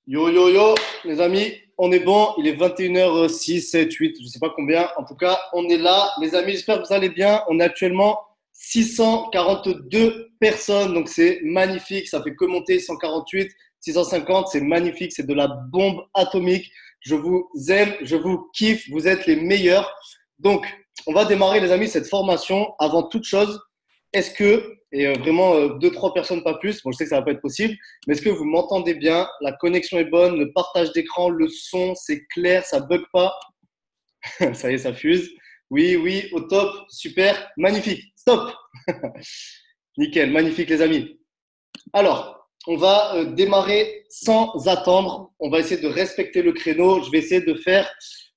Yo yo yo, les amis, on est bon. Il est 21h06, 7, 8, je sais pas combien. En tout cas, on est là. Les amis, j'espère que vous allez bien. On est actuellement 642 personnes, donc c'est magnifique. Ça fait que monter 148, 650, c'est magnifique. C'est de la bombe atomique. Je vous aime, je vous kiffe. Vous êtes les meilleurs. Donc, on va démarrer, les amis, cette formation. Avant toute chose, est-ce que, et vraiment deux, trois personnes, pas plus, bon, je sais que ça va pas être possible, mais est-ce que vous m'entendez bien? La connexion est bonne, le partage d'écran, le son, c'est clair, ça bug pas. Ça y est, ça fuse. Oui, oui, au top, super, magnifique. Stop. Nickel, magnifique les amis. Alors, on va démarrer sans attendre. On va essayer de respecter le créneau. Je vais essayer de faire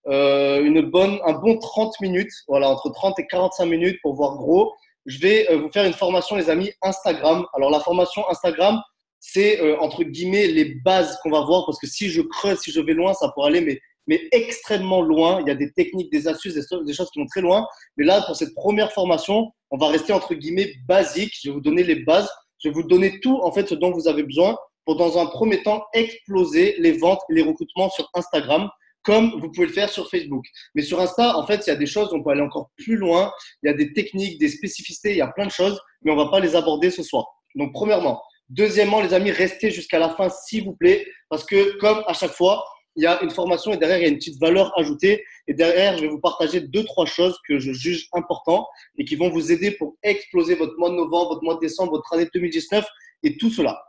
un bon 30 minutes, voilà, entre 30 et 45 minutes pour voir gros. Je vais vous faire une formation, les amis, Instagram. Alors, la formation Instagram, c'est entre guillemets les bases qu'on va voir parce que si je creuse, si je vais loin, ça pourrait aller, mais extrêmement loin. Il y a des techniques, des astuces, des choses qui vont très loin. Mais là, pour cette première formation, on va rester entre guillemets basique. Je vais vous donner les bases. Je vais vous donner tout, en fait, ce dont vous avez besoin pour, dans un premier temps, exploser les ventes et les recrutements sur Instagram, comme vous pouvez le faire sur Facebook. Mais sur Insta, en fait, il y a des choses, on peut aller encore plus loin. Il y a des techniques, des spécificités, il y a plein de choses, mais on ne va pas les aborder ce soir. Donc, premièrement. Deuxièmement, les amis, restez jusqu'à la fin, s'il vous plaît, parce que, comme à chaque fois, il y a une formation et derrière, il y a une petite valeur ajoutée. Et derrière, je vais vous partager deux, trois choses que je juge importantes et qui vont vous aider pour exploser votre mois de novembre, votre mois de décembre, votre année 2019 et tout cela.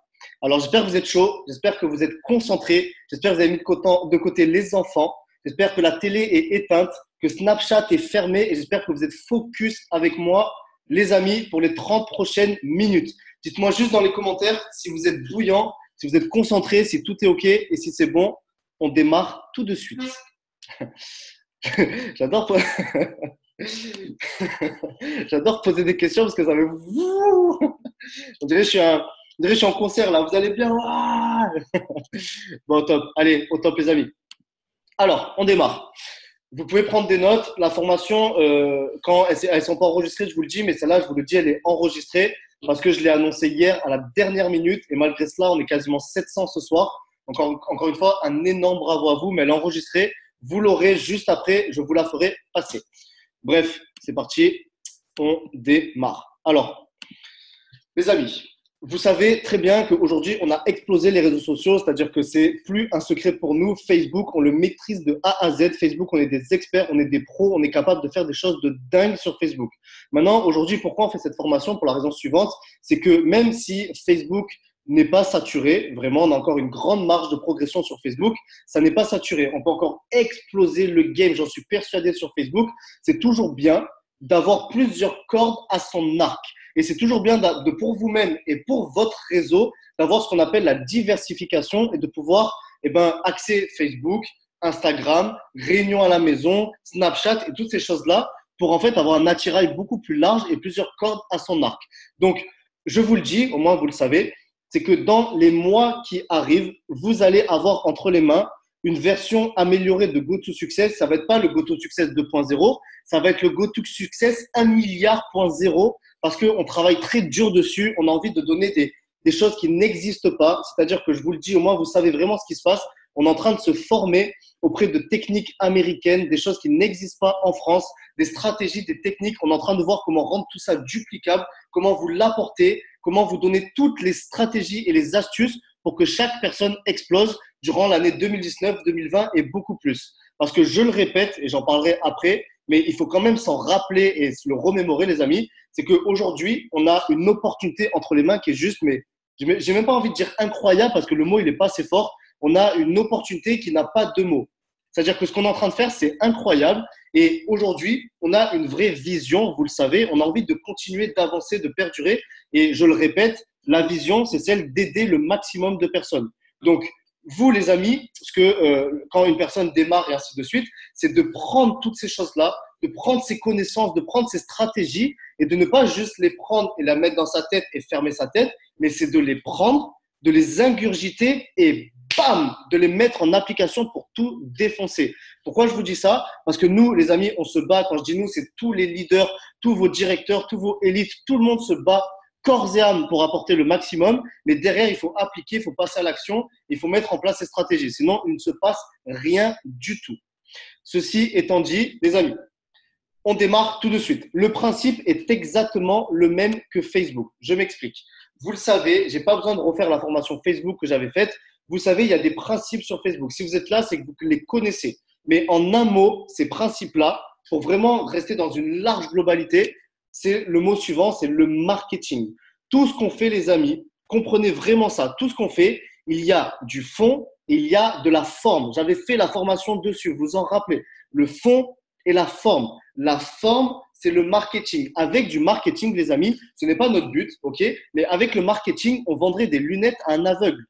Alors, j'espère que vous êtes chaud, j'espère que vous êtes concentrés, j'espère que vous avez mis de côté les enfants, j'espère que la télé est éteinte, que Snapchat est fermé et j'espère que vous êtes focus avec moi, les amis, pour les 30 prochaines minutes. Dites-moi juste dans les commentaires si vous êtes bouillant, si vous êtes concentré, si tout est OK et si c'est bon, on démarre tout de suite. J'adore J'adore poser des questions parce que ça me. On dirait que je suis en concert là. Vous allez bien? Bon, au top. Allez, au top, les amis. Alors, on démarre. Vous pouvez prendre des notes. La formation, quand elles sont pas enregistrées, je vous le dis, mais celle-là, je vous le dis, elle est enregistrée parce que je l'ai annoncé hier à la dernière minute. Et malgré cela, on est quasiment 700 ce soir. Encore une fois, un énorme bravo à vous, mais elle est enregistrée. Vous l'aurez juste après, je vous la ferai passer. Bref, c'est parti, on démarre. Alors, les amis, vous savez très bien qu'aujourd'hui, on a explosé les réseaux sociaux, c'est-à-dire que c'est plus un secret pour nous. Facebook, on le maîtrise de A à Z. Facebook, on est des experts, on est des pros, on est capable de faire des choses de dingue sur Facebook. Maintenant, aujourd'hui, pourquoi on fait cette formation? Pour la raison suivante, c'est que même si Facebook n'est pas saturé, vraiment, on a encore une grande marge de progression sur Facebook, ça n'est pas saturé. On peut encore exploser le game, j'en suis persuadé sur Facebook. C'est toujours bien d'avoir plusieurs cordes à son arc. Et c'est toujours bien pour vous-même et pour votre réseau d'avoir ce qu'on appelle la diversification et de pouvoir axer Facebook, Instagram, réunions à la maison, Snapchat et toutes ces choses-là pour en fait avoir un attirail beaucoup plus large et plusieurs cordes à son arc. Donc, je vous le dis, au moins vous le savez, c'est que dans les mois qui arrivent, vous allez avoir entre les mains une version améliorée de GoToSuccess. Ça va être pas le GoToSuccess 2.0, ça va être le GoToSuccess 1 milliard.0 parce qu'on travaille très dur dessus. On a envie de donner des choses qui n'existent pas. C'est-à-dire que je vous le dis, au moins vous savez vraiment ce qui se passe. On est en train de se former auprès de techniques américaines, des choses qui n'existent pas en France, des stratégies, des techniques. On est en train de voir comment rendre tout ça duplicable, comment vous l'apporter, comment vous donner toutes les stratégies et les astuces pour que chaque personne explose durant l'année 2019, 2020 et beaucoup plus. Parce que je le répète, et j'en parlerai après, mais il faut quand même s'en rappeler et se le remémorer, les amis, c'est qu'aujourd'hui, on a une opportunité entre les mains qui est juste, mais j'ai même pas envie de dire incroyable parce que le mot, il est pas assez fort. On a une opportunité qui n'a pas de mots. C'est-à-dire que ce qu'on est en train de faire, c'est incroyable. Et aujourd'hui, on a une vraie vision, vous le savez, on a envie de continuer d'avancer, de perdurer. Et je le répète, la vision, c'est celle d'aider le maximum de personnes. Donc, vous, les amis, parce que quand une personne démarre et ainsi de suite, c'est de prendre toutes ces choses-là, de prendre ses connaissances, de prendre ses stratégies et de ne pas juste les prendre et la mettre dans sa tête et fermer sa tête, mais c'est de les prendre, de les ingurgiter et bam, de les mettre en application pour tout défoncer. Pourquoi je vous dis ça? Parce que nous, les amis, on se bat. Quand je dis nous, c'est tous les leaders, tous vos directeurs, tous vos élites, tout le monde se bat corps et âme pour apporter le maximum, mais derrière, il faut appliquer, il faut passer à l'action, il faut mettre en place ces stratégies. Sinon, il ne se passe rien du tout. Ceci étant dit, les amis, on démarre tout de suite. Le principe est exactement le même que Facebook. Je m'explique. Vous le savez, je n'ai pas besoin de refaire la formation Facebook que j'avais faite. Vous savez, il y a des principes sur Facebook. Si vous êtes là, c'est que vous les connaissez. Mais en un mot, ces principes-là, pour vraiment rester dans une large globalité, c'est le mot suivant, c'est le marketing. Tout ce qu'on fait, les amis, comprenez vraiment ça. Tout ce qu'on fait, il y a du fond et il y a de la forme. J'avais fait la formation dessus, vous vous en rappelez. Le fond et la forme. La forme, c'est le marketing. Avec du marketing, les amis, ce n'est pas notre but, ok? Mais avec le marketing, on vendrait des lunettes à un aveugle.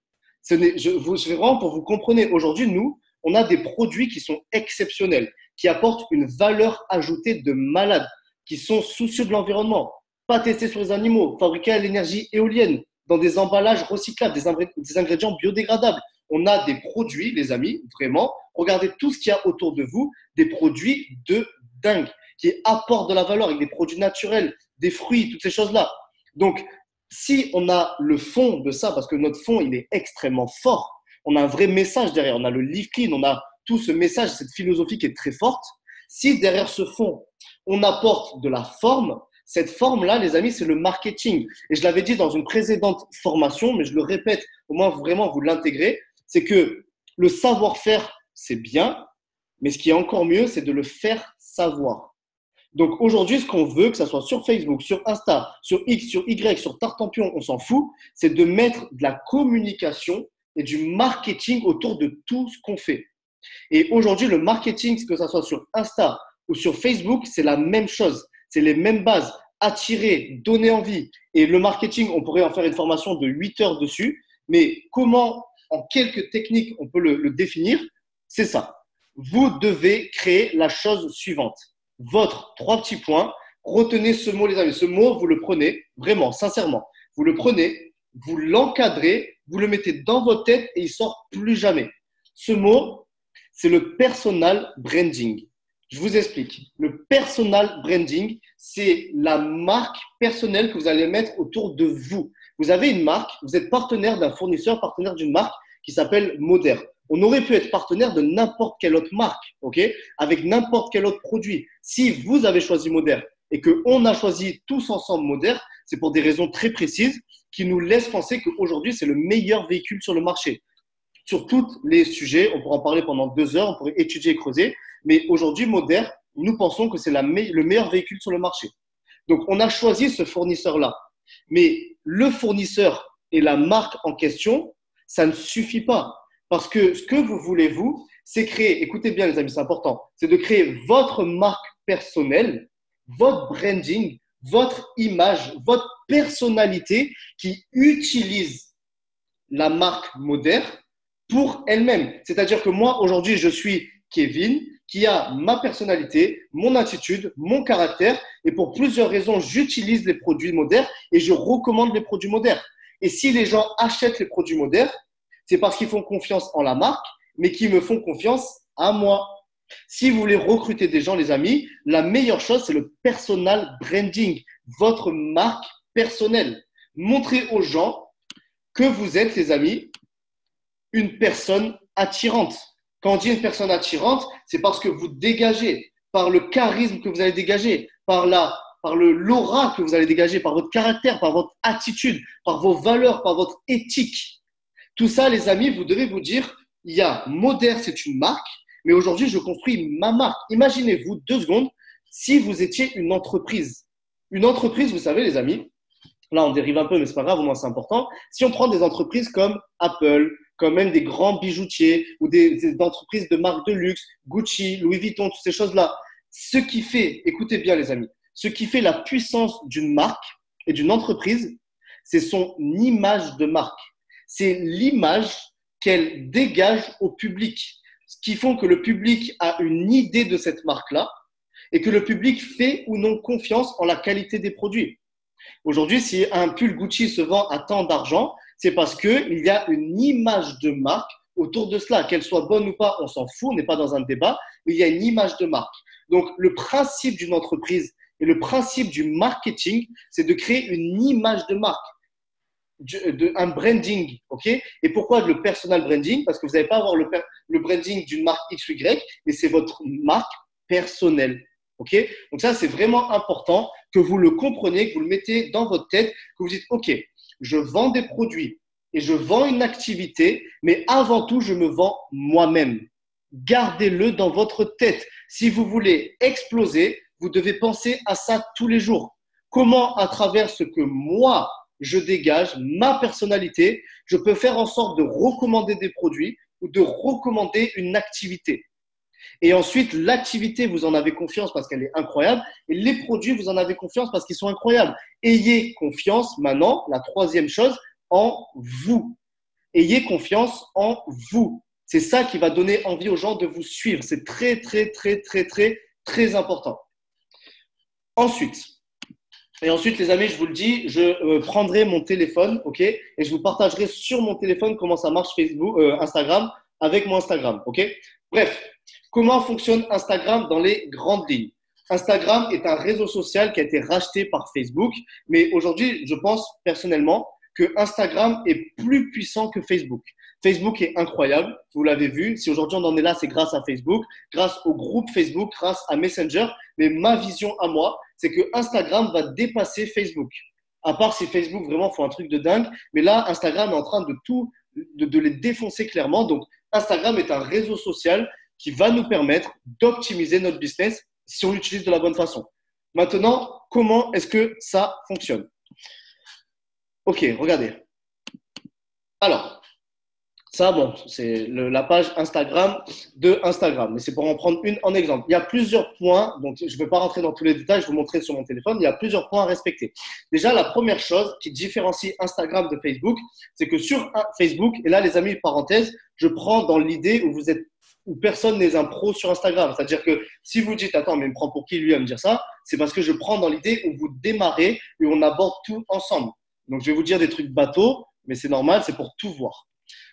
Je vais vraiment pour vous compreniez. Aujourd'hui, nous, on a des produits qui sont exceptionnels, qui apportent une valeur ajoutée de malade, qui sont soucieux de l'environnement, pas testés sur les animaux, fabriqués à l'énergie éolienne, dans des emballages recyclables, des ingrédients biodégradables. On a des produits, les amis, vraiment. Regardez tout ce qu'il y a autour de vous, des produits de dingue, qui apportent de la valeur avec des produits naturels, des fruits, toutes ces choses-là. Donc, si on a le fond de ça, parce que notre fond, il est extrêmement fort, on a un vrai message derrière, on a le Live Clean, on a tout ce message, cette philosophie qui est très forte. Si derrière ce fond, on apporte de la forme, cette forme-là, les amis, c'est le marketing. Et je l'avais dit dans une précédente formation, mais je le répète, au moins vraiment vous l'intégrez, c'est que le savoir-faire, c'est bien, mais ce qui est encore mieux, c'est de le faire savoir. Donc aujourd'hui, ce qu'on veut, que ce soit sur Facebook, sur Insta, sur X, sur Y, sur Tartampion, on s'en fout, c'est de mettre de la communication et du marketing autour de tout ce qu'on fait. Et aujourd'hui, le marketing, que ce soit sur Insta ou sur Facebook, c'est la même chose. C'est les mêmes bases. Attirer, donner envie. Et le marketing, on pourrait en faire une formation de 8 heures dessus. Mais comment, en quelques techniques, on peut le définir? C'est ça. Vous devez créer la chose suivante. Votre 3 petits points. Retenez ce mot, les amis. Ce mot, vous le prenez vraiment, sincèrement. Vous le prenez, vous l'encadrez, vous le mettez dans votre tête et il sort plus jamais. Ce mot, c'est le personal branding. Je vous explique. Le personal branding, c'est la marque personnelle que vous allez mettre autour de vous. Vous avez une marque, vous êtes partenaire d'un fournisseur, partenaire d'une marque qui s'appelle Moder. On aurait pu être partenaire de n'importe quelle autre marque, ok, avec n'importe quel autre produit. Si vous avez choisi Moder et qu'on a choisi tous ensemble Moder, c'est pour des raisons très précises qui nous laissent penser qu'aujourd'hui, c'est le meilleur véhicule sur le marché. Sur tous les sujets, on pourra en parler pendant 2 heures, on pourrait étudier et creuser. Mais aujourd'hui, Moder, nous pensons que c'est le meilleur véhicule sur le marché. Donc, on a choisi ce fournisseur-là. Mais le fournisseur et la marque en question, ça ne suffit pas. Parce que ce que vous voulez, vous, c'est créer, écoutez bien les amis, c'est important, c'est de créer votre marque personnelle, votre branding, votre image, votre personnalité qui utilise la marque Moder pour elle-même. C'est-à-dire que moi, aujourd'hui, je suis Kevin, qui a ma personnalité, mon attitude, mon caractère, et pour plusieurs raisons, j'utilise les produits Moder et je recommande les produits Moder. Et si les gens achètent les produits Moder, c'est parce qu'ils font confiance en la marque, mais qu'ils me font confiance à moi. Si vous voulez recruter des gens, les amis, la meilleure chose, c'est le personal branding, votre marque personnelle. Montrez aux gens que vous êtes, les amis, une personne attirante. Quand on dit une personne attirante, c'est parce que vous dégagez, par le charisme que vous allez dégager, par l'aura que vous allez dégager, par votre caractère, par votre attitude, par vos valeurs, par votre éthique. Tout ça, les amis, vous devez vous dire, il y a Moder, c'est une marque, mais aujourd'hui, je construis ma marque. Imaginez-vous 2 secondes si vous étiez une entreprise. Une entreprise, vous savez, les amis, là, on dérive un peu, mais c'est pas grave, au moins c'est important. Si on prend des entreprises comme Apple, comme même des grands bijoutiers ou des entreprises de marque de luxe, Gucci, Louis Vuitton, toutes ces choses-là, ce qui fait, écoutez bien les amis, ce qui fait la puissance d'une marque et d'une entreprise, c'est son image de marque. C'est l'image qu'elle dégage au public, ce qui font que le public a une idée de cette marque-là et que le public fait ou non confiance en la qualité des produits. Aujourd'hui, si un pull Gucci se vend à tant d'argent, c'est parce qu'il y a une image de marque autour de cela. Qu'elle soit bonne ou pas, on s'en fout, on n'est pas dans un débat, mais il y a une image de marque. Donc, le principe d'une entreprise Et le principe du marketing, c'est de créer une image de marque, un branding. Ok. Et pourquoi le personal branding? Parce que vous n'allez pas avoir le branding d'une marque X ou Y, mais c'est votre marque personnelle. Ok. Donc ça, c'est vraiment important que vous le compreniez, que vous le mettez dans votre tête, que vous dites, ok, je vends des produits et je vends une activité, mais avant tout, je me vends moi-même. Gardez-le dans votre tête. Si vous voulez exploser, vous devez penser à ça tous les jours. Comment, à travers ce que moi, je dégage, ma personnalité, je peux faire en sorte de recommander des produits ou de recommander une activité. Et ensuite, l'activité, vous en avez confiance parce qu'elle est incroyable. Et les produits, vous en avez confiance parce qu'ils sont incroyables. Ayez confiance maintenant, la troisième chose, en vous. Ayez confiance en vous. C'est ça qui va donner envie aux gens de vous suivre. C'est très, très, très, très, très, très important. Ensuite, les amis, je vous le dis, je prendrai mon téléphone, ok, et je vous partagerai sur mon téléphone comment ça marche Facebook, Instagram avec mon Instagram, ok. Bref, comment fonctionne Instagram dans les grandes lignes? Instagram est un réseau social qui a été racheté par Facebook, mais aujourd'hui, je pense personnellement que Instagram est plus puissant que Facebook. Facebook est incroyable, vous l'avez vu. Si aujourd'hui on en est là, c'est grâce à Facebook, grâce au groupe Facebook, grâce à Messenger. Mais ma vision à moi, c'est que Instagram va dépasser Facebook. À part si Facebook vraiment font un truc de dingue. Mais là, Instagram est en train de les défoncer clairement. Donc, Instagram est un réseau social qui va nous permettre d'optimiser notre business si on l'utilise de la bonne façon. Maintenant, comment est-ce que ça fonctionne? Ok, regardez. Alors, ça, bon, c'est la page Instagram de Instagram, mais c'est pour en prendre une en exemple. Il y a plusieurs points, donc je ne vais pas rentrer dans tous les détails, je vais vous montrer sur mon téléphone. Il y a plusieurs points à respecter. Déjà, la première chose qui différencie Instagram de Facebook, c'est que sur Facebook, et là, les amis, parenthèse, je prends dans l'idée où personne n'est un pro sur Instagram. C'est-à-dire que si vous dites, attends, mais il me prend pour qui lui à me dire ça, c'est parce que je prends dans l'idée où vous démarrez et on aborde tout ensemble. Donc, je vais vous dire des trucs bateaux, mais c'est normal, c'est pour tout voir.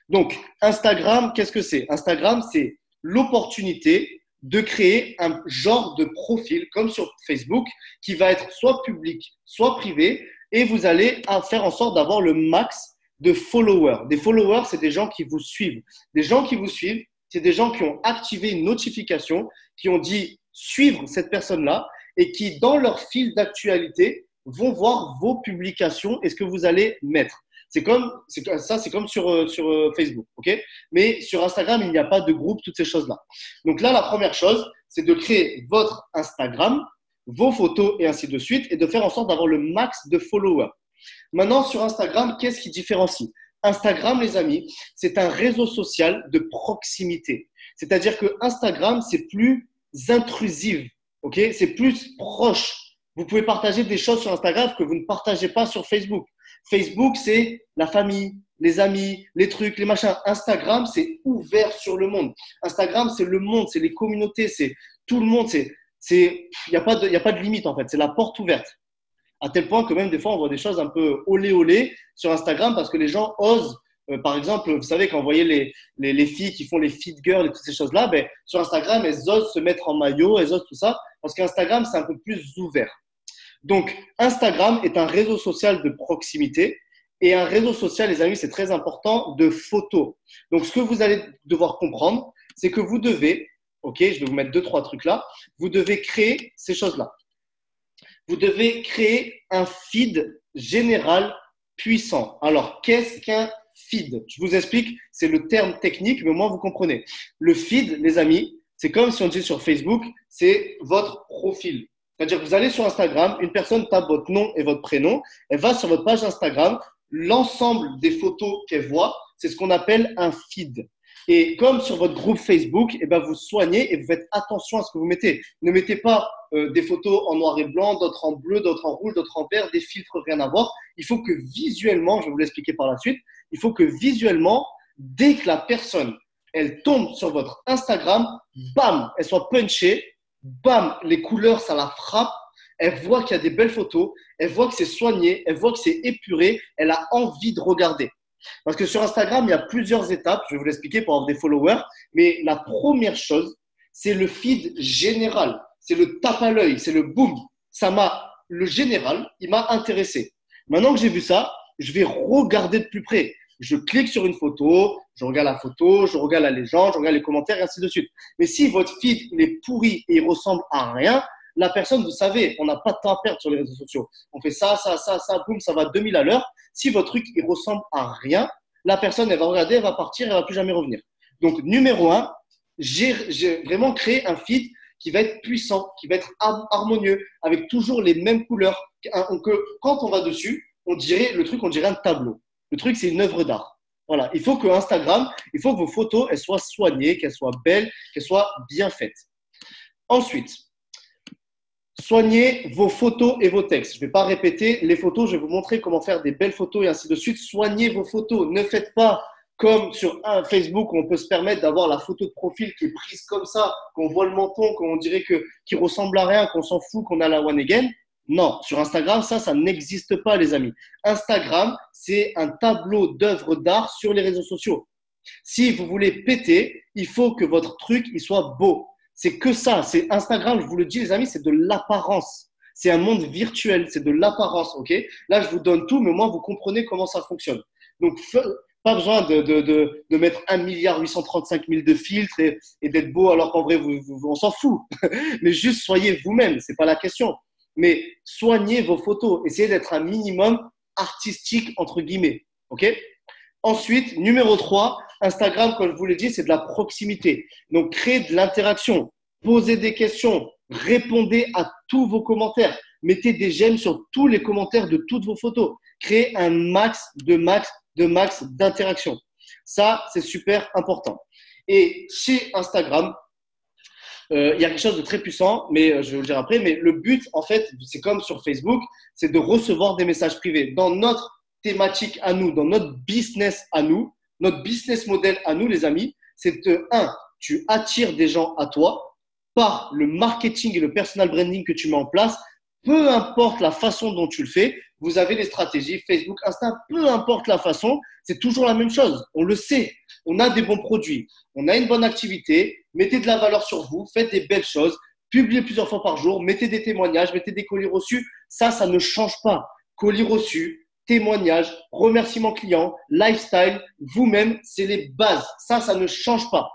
Donc, Instagram, qu'est-ce que c'est? Instagram, c'est l'opportunité de créer un genre de profil comme sur Facebook qui va être soit public, soit privé et vous allez faire en sorte d'avoir le max de followers. Des followers, c'est des gens qui vous suivent. Des gens qui vous suivent, c'est des gens qui ont activé une notification, qui ont dit suivre cette personne-là et qui, dans leur fil d'actualité, vont voir vos publications et ce que vous allez mettre. C'est comme sur Facebook, ok? Mais sur Instagram, il n'y a pas de groupe, toutes ces choses-là. Donc là, la première chose, c'est de créer votre Instagram, vos photos et ainsi de suite, et de faire en sorte d'avoir le max de followers. Maintenant, sur Instagram, qu'est-ce qui différencie? Instagram, les amis, c'est un réseau social de proximité. C'est-à-dire que Instagram, c'est plus intrusif, ok? C'est plus proche. Vous pouvez partager des choses sur Instagram que vous ne partagez pas sur Facebook. Facebook, c'est la famille, les amis, les trucs, les machins. Instagram, c'est ouvert sur le monde. Instagram, c'est le monde, c'est les communautés, c'est tout le monde. Il n'y a pas de limite, en fait. C'est la porte ouverte. À tel point que même des fois, on voit des choses un peu olé olé sur Instagram parce que les gens osent. Par exemple, vous savez, quand vous voyez les filles qui font les fit girls et toutes ces choses-là, ben, sur Instagram, elles osent se mettre en maillot, elles osent tout ça parce qu'Instagram, c'est un peu plus ouvert. Donc, Instagram est un réseau social de proximité et un réseau social, les amis, c'est très important, de photos. Donc, ce que vous allez devoir comprendre, c'est que vous devez, ok, je vais vous mettre 2-3 trucs là, vous devez créer ces choses-là. Vous devez créer un feed général puissant. Alors, qu'est-ce qu'un feed? Je vous explique, c'est le terme technique, mais au moins vous comprenez. Le feed, les amis, c'est comme si on dit sur Facebook, c'est votre profil. C'est-à-dire que vous allez sur Instagram, une personne tape votre nom et votre prénom, elle va sur votre page Instagram, l'ensemble des photos qu'elle voit, c'est ce qu'on appelle un feed. Et comme sur votre groupe Facebook, eh ben vous soignez et vous faites attention à ce que vous mettez. Ne mettez pas des photos en noir et blanc, d'autres en bleu, d'autres en rouge, d'autres en vert, des filtres, rien à voir. Il faut que visuellement, je vais vous l'expliquer par la suite, il faut que visuellement, dès que la personne, elle tombe sur votre Instagram, bam, elle soit punchée, bam, les couleurs, ça la frappe. Elle voit qu'il y a des belles photos, elle voit que c'est soigné, elle voit que c'est épuré, elle a envie de regarder. Parce que sur Instagram, il y a plusieurs étapes, je vais vous l'expliquer pour avoir des followers, mais la première chose, c'est le feed général, c'est le tape à l'œil, c'est le boom. le général, il m'a intéressé. Maintenant que j'ai vu ça, je vais regarder de plus près. Je clique sur une photo, je regarde la photo, je regarde la légende, je regarde les commentaires et ainsi de suite. Mais si votre feed il est pourri et il ressemble à rien, la personne, vous savez, on n'a pas de temps à perdre sur les réseaux sociaux. On fait ça, boum, ça va 2000 à l'heure. Si votre truc il ressemble à rien, la personne elle va regarder, elle va partir, elle va plus jamais revenir. Donc numéro un, j'ai vraiment créé un feed qui va être puissant, qui va être harmonieux, avec toujours les mêmes couleurs. Que quand on va dessus, on dirait un tableau. Le truc, c'est une œuvre d'art. Voilà. Il faut que Instagram, il faut que vos photos, elles soient soignées, qu'elles soient belles, qu'elles soient bien faites. Ensuite, soignez vos photos et vos textes. Je ne vais pas répéter les photos, je vais vous montrer comment faire des belles photos et ainsi de suite. Soignez vos photos. Ne faites pas comme sur un Facebook où on peut se permettre d'avoir la photo de profil qui est prise comme ça, qu'on voit le menton, qu'on dirait qu'il ressemble à rien, qu'on s'en fout, qu'on a la one again. Non, sur Instagram, ça n'existe pas, les amis. Instagram, c'est un tableau d'œuvres d'art sur les réseaux sociaux. Si vous voulez péter, il faut que votre truc il soit beau. C'est que ça. C'est Instagram, je vous le dis, les amis, c'est de l'apparence. C'est un monde virtuel, c'est de l'apparence, ok? Là, je vous donne tout, mais au moins, vous comprenez comment ça fonctionne. Donc, pas besoin de mettre 1,835 milliard de filtres et d'être beau alors qu'en vrai, on s'en fout. Mais juste soyez vous-même, c'est pas la question. Mais soignez vos photos. Essayez d'être un minimum artistique, entre guillemets. OK? Ensuite, numéro 3, Instagram, comme je vous l'ai dit, c'est de la proximité. Donc, créez de l'interaction. Posez des questions. Répondez à tous vos commentaires. Mettez des j'aime sur tous les commentaires de toutes vos photos. Créez un max d'interaction. Ça, c'est super important. Et chez Instagram, il y a quelque chose de très puissant, mais je vais vous le dire après. Mais le but, en fait, c'est comme sur Facebook, c'est de recevoir des messages privés. Dans notre thématique à nous, dans notre business à nous, notre business model à nous, les amis, c'est de, tu attires des gens à toi par le marketing et le personal branding que tu mets en place. Peu importe la façon dont tu le fais, vous avez des stratégies, Facebook, Insta, peu importe la façon, c'est toujours la même chose. On le sait. On a des bons produits, on a une bonne activité, mettez de la valeur sur vous, faites des belles choses, publiez plusieurs fois par jour, mettez des témoignages, mettez des colis reçus. Ça ne change pas. Colis reçus, témoignages, remerciements clients, lifestyle, vous-même, c'est les bases. Ça ne change pas.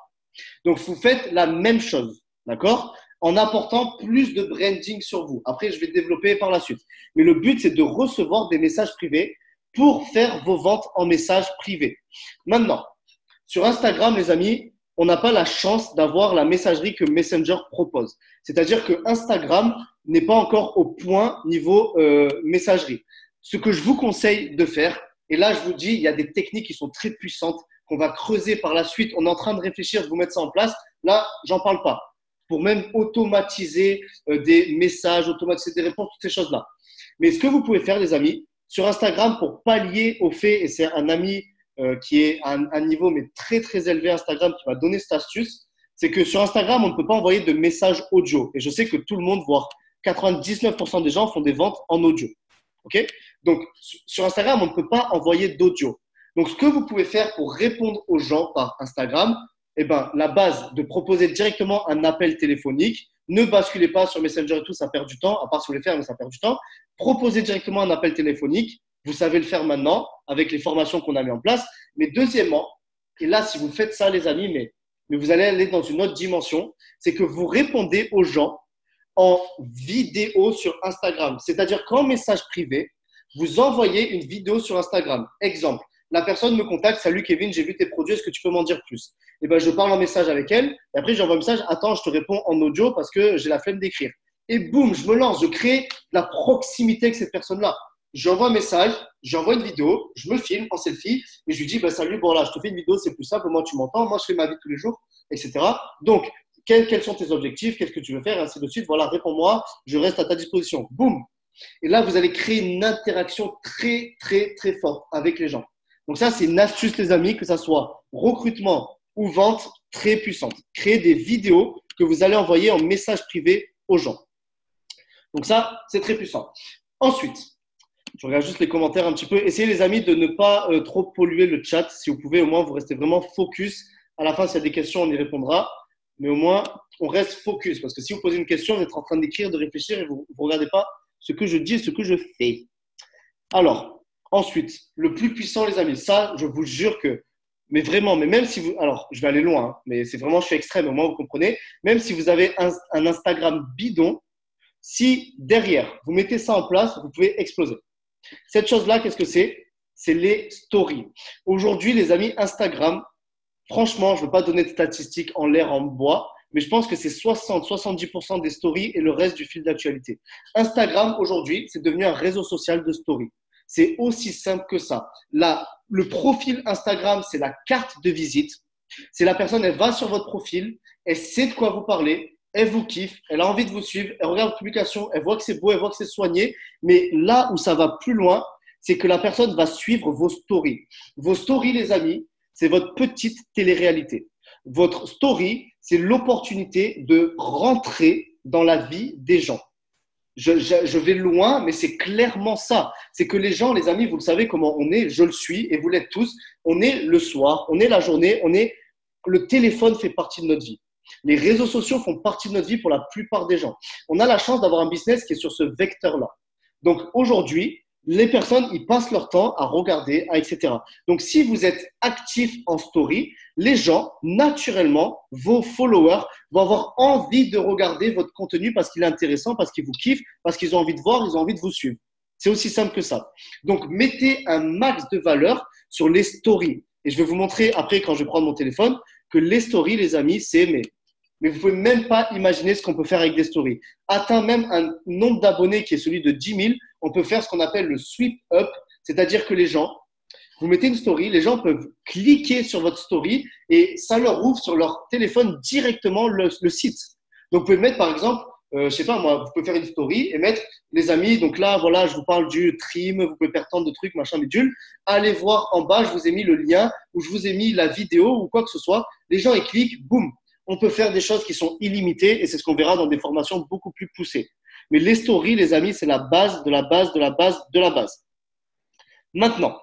Donc, vous faites la même chose, d'accord? En apportant plus de branding sur vous. Après, je vais développer par la suite. Mais le but, c'est de recevoir des messages privés pour faire vos ventes en messages privés. Maintenant, sur Instagram, les amis, on n'a pas la chance d'avoir la messagerie que Messenger propose. C'est-à-dire que Instagram n'est pas encore au point niveau messagerie. Ce que je vous conseille de faire, et là, je vous dis, il y a des techniques qui sont très puissantes qu'on va creuser par la suite. On est en train de réfléchir, de vous mettre ça en place. Là, j'en parle pas. Pour même automatiser des messages, automatiser des réponses, toutes ces choses-là. Mais ce que vous pouvez faire, les amis, sur Instagram, pour pallier au fait, et c'est un ami qui est à un niveau mais très très élevé Instagram qui m'a donné cette astuce, c'est que sur Instagram, on ne peut pas envoyer de messages audio. Et je sais que tout le monde, voire 99% des gens font des ventes en audio. Ok? Donc, sur Instagram, on ne peut pas envoyer d'audio. Donc, ce que vous pouvez faire pour répondre aux gens par Instagram, eh ben, la base de proposer directement un appel téléphonique. Ne basculez pas sur Messenger et tout, ça perd du temps, à part si vous voulez faire, mais ça perd du temps. Proposez directement un appel téléphonique. Vous savez le faire maintenant avec les formations qu'on a mis en place. Mais deuxièmement, et là, si vous faites ça, les amis, mais vous allez aller dans une autre dimension, c'est que vous répondez aux gens en vidéo sur Instagram. C'est-à-dire qu'en message privé, vous envoyez une vidéo sur Instagram. Exemple, la personne me contacte, salut Kevin, j'ai vu tes produits, est-ce que tu peux m'en dire plus? Et ben, je parle en message avec elle, et après j'envoie un message, attends, je te réponds en audio parce que j'ai la flemme d'écrire. Et boum, je me lance, je crée la proximité avec cette personne-là. J'envoie un message, j'envoie une vidéo, je me filme en selfie et je lui dis bah, salut, bon là, je te fais une vidéo, c'est plus simple, moi tu m'entends, moi je fais ma vie tous les jours, etc. Donc, quels sont tes objectifs, qu'est-ce que tu veux faire, et ainsi de suite. Voilà, réponds-moi, je reste à ta disposition. Boum. Et là, vous allez créer une interaction très, très, très forte avec les gens. Donc ça, c'est une astuce, les amis, que ça soit recrutement ou vente très puissante. Créer des vidéos que vous allez envoyer en message privé aux gens. Donc ça, c'est très puissant. Ensuite, je regarde juste les commentaires un petit peu. Essayez, les amis, de ne pas trop polluer le chat. Si vous pouvez, au moins, vous restez vraiment focus. À la fin, s'il y a des questions, on y répondra. Mais au moins, on reste focus. Parce que si vous posez une question, vous êtes en train d'écrire, de réfléchir et vous ne regardez pas ce que je dis et ce que je fais. Alors, ensuite, le plus puissant, les amis, ça, je vous jure que, mais vraiment, mais même si vous, alors, je vais aller loin, hein, mais c'est vraiment, je suis extrême, au moins vous comprenez, même si vous avez un Instagram bidon, si derrière, vous mettez ça en place, vous pouvez exploser. Cette chose-là, qu'est-ce que c'est? C'est les stories. Aujourd'hui, les amis, Instagram, franchement, je ne veux pas donner de statistiques en l'air, en bois, mais je pense que c'est 60-70% des stories et le reste du fil d'actualité. Instagram, aujourd'hui, c'est devenu un réseau social de stories. C'est aussi simple que ça. Là, le profil Instagram, c'est la carte de visite. C'est la personne, elle va sur votre profil, elle sait de quoi vous parlez, elle vous kiffe, elle a envie de vous suivre, elle regarde vos publications, elle voit que c'est beau, elle voit que c'est soigné. Mais là où ça va plus loin, c'est que la personne va suivre vos stories. Vos stories, les amis, c'est votre petite télé-réalité. Votre story, c'est l'opportunité de rentrer dans la vie des gens. Je vais loin, mais c'est clairement ça. C'est que les gens, les amis, vous le savez comment on est, je le suis, et vous l'êtes tous. On est le soir, on est la journée, le téléphone fait partie de notre vie. Les réseaux sociaux font partie de notre vie pour la plupart des gens. On a la chance d'avoir un business qui est sur ce vecteur-là. Donc aujourd'hui, les personnes, ils passent leur temps à regarder, etc. Donc, si vous êtes actif en story, les gens, naturellement, vos followers, vont avoir envie de regarder votre contenu parce qu'il est intéressant, parce qu'ils vous kiffent, parce qu'ils ont envie de voir, ils ont envie de vous suivre. C'est aussi simple que ça. Donc, mettez un max de valeur sur les stories. Et je vais vous montrer après, quand je vais prendre mon téléphone, que les stories, les amis, mais vous pouvez même pas imaginer ce qu'on peut faire avec des stories. Atteint même un nombre d'abonnés qui est celui de 10 000, on peut faire ce qu'on appelle le sweep up, c'est-à-dire que les gens, vous mettez une story, les gens peuvent cliquer sur votre story et ça leur ouvre sur leur téléphone directement le site. Donc, vous pouvez mettre, par exemple, je sais pas moi, vous pouvez faire une story et mettre, les amis, donc là, voilà, je vous parle du trim, vous pouvez faire tant de trucs, machin, bidule. Allez voir en bas, je vous ai mis le lien ou je vous ai mis la vidéo ou quoi que ce soit. Les gens, ils cliquent, boum. On peut faire des choses qui sont illimitées et c'est ce qu'on verra dans des formations beaucoup plus poussées. Mais les stories, les amis, c'est la base de la base de la base de la base. Maintenant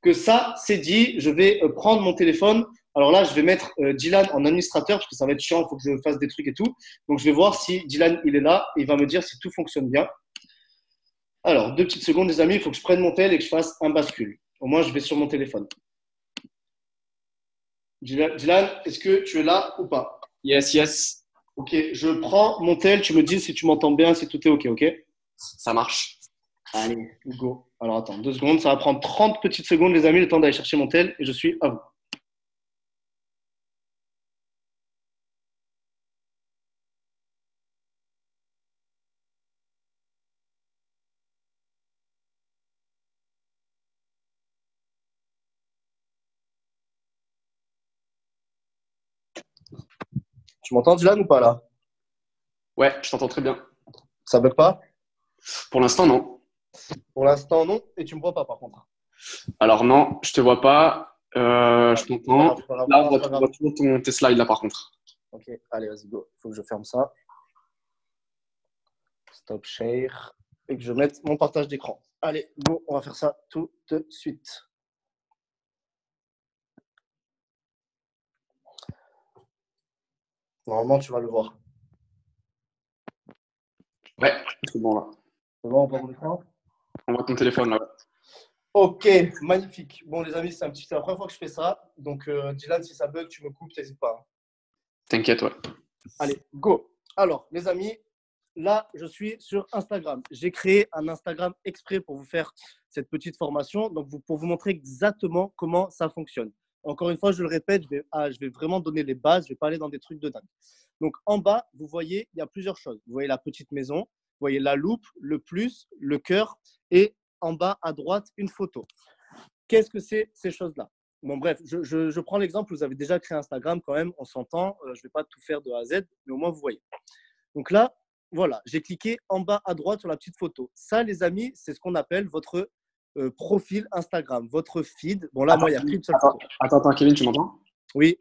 que ça, c'est dit, je vais prendre mon téléphone. Alors là, je vais mettre Dylan en administrateur parce que ça va être chiant, il faut que je fasse des trucs et tout. Donc, je vais voir si Dylan, il est là et il va me dire si tout fonctionne bien. Alors, 2 petites secondes, les amis, il faut que je prenne mon tel et que je fasse un bascule. Au moins, je vais sur mon téléphone. Dylan, est-ce que tu es là ou pas? Yes, yes, Ok, je prends mon tel, tu me dis si tu m'entends bien, si tout est ok, ok? ça marche. Allez, go. Alors attends, 2 secondes, ça va prendre 30 petites secondes, les amis, le temps d'aller chercher mon tel et je suis à vous. Tu m'entends Dylan ou pas là? Ouais, je t'entends très bien. Ça bug pas? Pour l'instant, non. Pour l'instant, non. Et tu me vois pas par contre. Alors non, je te vois pas. Je C'est pas grave, t'entends. c'est pas grave. Là, Non, c'est pas on grave. voit toujours tes slides là par contre. Ok, allez, vas-y, go. Il faut que je ferme ça. Stop share. Et que je mette mon partage d'écran. Allez, go, on va faire ça tout de suite. Normalement, tu vas le voir. Ouais, c'est bon là. C'est bon, on voit mon écran? On voit ton téléphone là. Ok, magnifique. Bon, les amis, c'est la première fois que je fais ça. Donc, Dylan, si ça bug, tu me coupes, n'hésite pas, hein. T'inquiète, ouais. Allez, go. Alors, les amis, là, je suis sur Instagram. J'ai créé un Instagram exprès pour vous faire cette petite formation, donc pour vous montrer exactement comment ça fonctionne. Encore une fois, je le répète, je vais vraiment donner les bases, je ne vais pas aller dans des trucs de dingue. Donc, en bas, vous voyez, il y a plusieurs choses. Vous voyez la petite maison, vous voyez la loupe, le plus, le cœur et en bas à droite, une photo. Qu'est-ce que c'est ces choses-là? Bon, bref, je prends l'exemple, vous avez déjà créé Instagram quand même, on s'entend, je ne vais pas tout faire de A à Z, mais au moins vous voyez. Donc là, voilà, j'ai cliqué en bas à droite sur la petite photo. Ça, les amis, c'est ce qu'on appelle votre profil Instagram, votre feed. Bon, là, moi, il n'y a qu'une seule photo. Attends, Kevin, tu m'entends? Oui,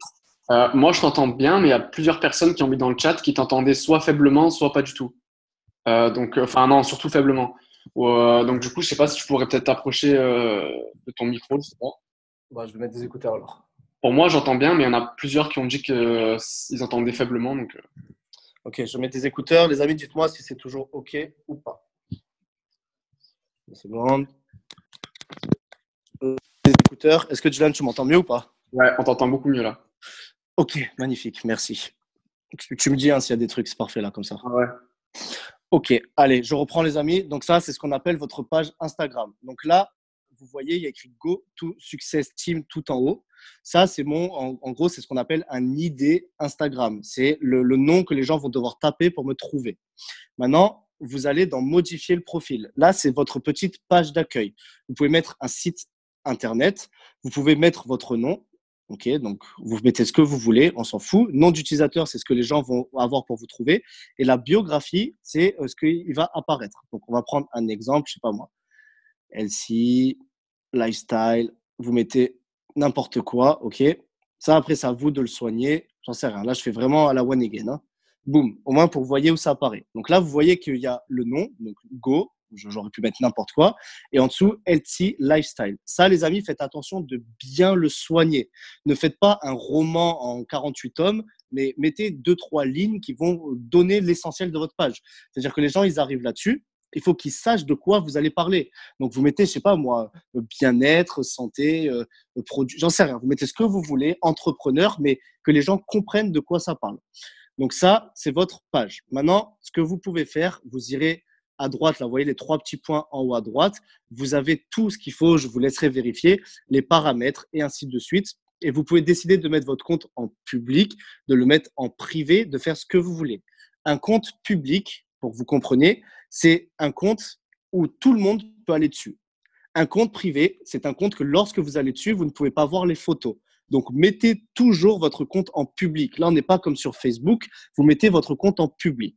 Moi, je t'entends bien, mais il y a plusieurs personnes qui ont mis dans le chat qui t'entendaient soit faiblement, soit pas du tout. Enfin, non, surtout faiblement. Donc, du coup, je sais pas si tu pourrais peut-être t'approcher de ton micro, je sais pas. bah, je vais mettre des écouteurs alors. Pour moi, j'entends bien, mais il y en a plusieurs qui ont dit qu'ils entendaient faiblement. Donc, Ok, je mets des écouteurs. Les amis, dites-moi si c'est toujours ok ou pas. Une seconde. Les écouteurs. Est-ce que Dylan, tu m'entends mieux ou pas? Ouais, on t'entend beaucoup mieux là. Ok, magnifique, merci. Tu me dis hein, s'il y a des trucs, c'est parfait là, comme ça. Ah ouais. Ok, allez, je reprends les amis. Donc ça, c'est ce qu'on appelle votre page Instagram. Donc là, vous voyez, il y a écrit Go to Success Team tout en haut. Ça, c'est en gros, c'est ce qu'on appelle un ID Instagram. C'est le nom que les gens vont devoir taper pour me trouver. Maintenant, vous allez dans modifier le profil. Là, c'est votre petite page d'accueil. Vous pouvez mettre un site internet. Vous pouvez mettre votre nom. Ok, donc vous mettez ce que vous voulez, on s'en fout. Nom d'utilisateur, c'est ce que les gens vont avoir pour vous trouver. Et la biographie, c'est ce qui va apparaître. Donc, on va prendre un exemple, je sais pas moi. Elsie, lifestyle, vous mettez n'importe quoi, ok. Ça, après, c'est à vous de le soigner. J'en sais rien. Là, je fais vraiment à la one again. Hein. Boum. Au moins pour que vous voyez où ça apparaît. Donc là, vous voyez qu'il y a le nom, donc Go. J'aurais pu mettre n'importe quoi. Et en dessous, Healthy Lifestyle. Ça, les amis, faites attention de bien le soigner. Ne faites pas un roman en 48 tomes, mais mettez 2-3 lignes qui vont donner l'essentiel de votre page. C'est-à-dire que les gens, ils arrivent là-dessus. Il faut qu'ils sachent de quoi vous allez parler. Donc, vous mettez, je sais pas moi, bien-être, santé, produit, j'en sais rien. Vous mettez ce que vous voulez, entrepreneur, mais que les gens comprennent de quoi ça parle. Donc ça, c'est votre page. Maintenant, ce que vous pouvez faire, vous irez à droite, là, vous voyez les 3 petits points en haut à droite. Vous avez tout ce qu'il faut, je vous laisserai vérifier, les paramètres et ainsi de suite. Et vous pouvez décider de mettre votre compte en public, de le mettre en privé, de faire ce que vous voulez. Un compte public, pour que vous compreniez, c'est un compte où tout le monde peut aller dessus. Un compte privé, c'est un compte que lorsque vous allez dessus, vous ne pouvez pas voir les photos. Donc, mettez toujours votre compte en public. Là, on n'est pas comme sur Facebook. Vous mettez votre compte en public.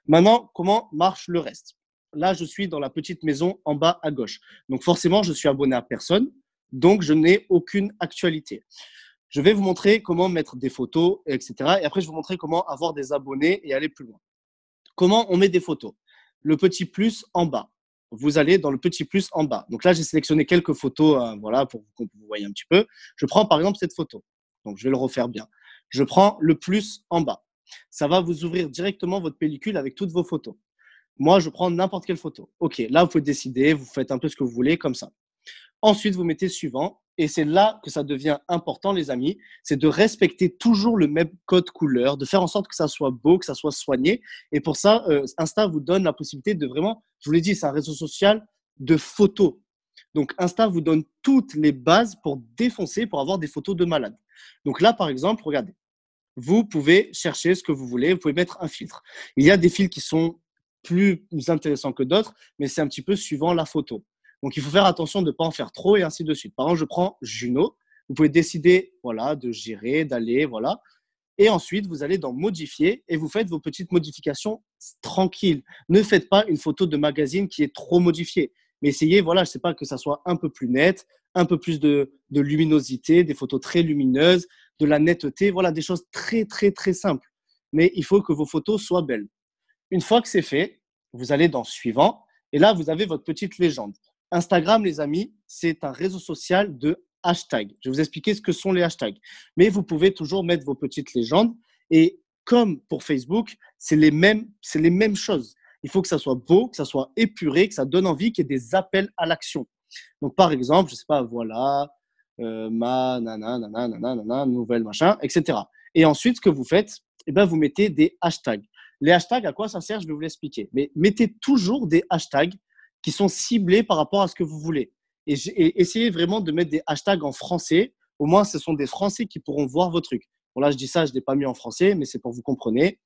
Maintenant, comment marche le reste? Là, je suis dans la petite maison en bas à gauche. Donc, forcément, je suis abonné à personne. Donc, je n'ai aucune actualité. Je vais vous montrer comment mettre des photos, etc. Et après, je vais vous montrer comment avoir des abonnés et aller plus loin. Comment on met des photos? Le petit plus en bas. Vous allez dans le petit plus en bas. Donc là, j'ai sélectionné quelques photos voilà, pour que vous voyez un petit peu. Je prends par exemple cette photo. Donc je vais le refaire bien. Je prends le plus en bas. Ça va vous ouvrir directement votre pellicule avec toutes vos photos. Moi, je prends n'importe quelle photo. OK, là, vous pouvez décider, vous faites un peu ce que vous voulez comme ça. Ensuite, vous mettez suivant. Et c'est là que ça devient important, les amis, c'est de respecter toujours le même code couleur, de faire en sorte que ça soit beau, que ça soit soigné. Et pour ça, Insta vous donne la possibilité de vraiment, je vous l'ai dit, c'est un réseau social de photos. Donc, Insta vous donne toutes les bases pour défoncer, pour avoir des photos de malades. Donc là, par exemple, regardez, vous pouvez chercher ce que vous voulez, vous pouvez mettre un filtre. Il y a des filtres qui sont plus intéressants que d'autres, mais c'est un petit peu suivant la photo. Donc, il faut faire attention de ne pas en faire trop et ainsi de suite. Par exemple, je prends Juno. Vous pouvez décider voilà, de gérer, d'aller, voilà. Et ensuite, vous allez dans modifier et vous faites vos petites modifications tranquilles. Ne faites pas une photo de magazine qui est trop modifiée. Mais essayez, voilà, je sais pas, que ça soit un peu plus net, un peu plus de luminosité, des photos très lumineuses, de la netteté, voilà, des choses très, très, très simples. Mais il faut que vos photos soient belles. Une fois que c'est fait, vous allez dans suivant et là, vous avez votre petite légende. Instagram, les amis, c'est un réseau social de hashtags. Je vais vous expliquer ce que sont les hashtags. Mais vous pouvez toujours mettre vos petites légendes. Et comme pour Facebook, c'est les mêmes choses. Il faut que ça soit beau, que ça soit épuré, que ça donne envie, qu'il y ait des appels à l'action. Donc, par exemple, je ne sais pas, voilà, ma nana, nana, nana, nana, nouvelle machin, etc. Et ensuite, ce que vous faites, eh ben, vous mettez des hashtags. Les hashtags, à quoi ça sert? Je vais vous l'expliquer. Mais mettez toujours des hashtags qui sont ciblés par rapport à ce que vous voulez. Et essayez vraiment de mettre des hashtags en français. Au moins, ce sont des Français qui pourront voir vos trucs. Bon, là, je dis ça, je ne l'ai pas mis en français, mais c'est pour que vous compreniez.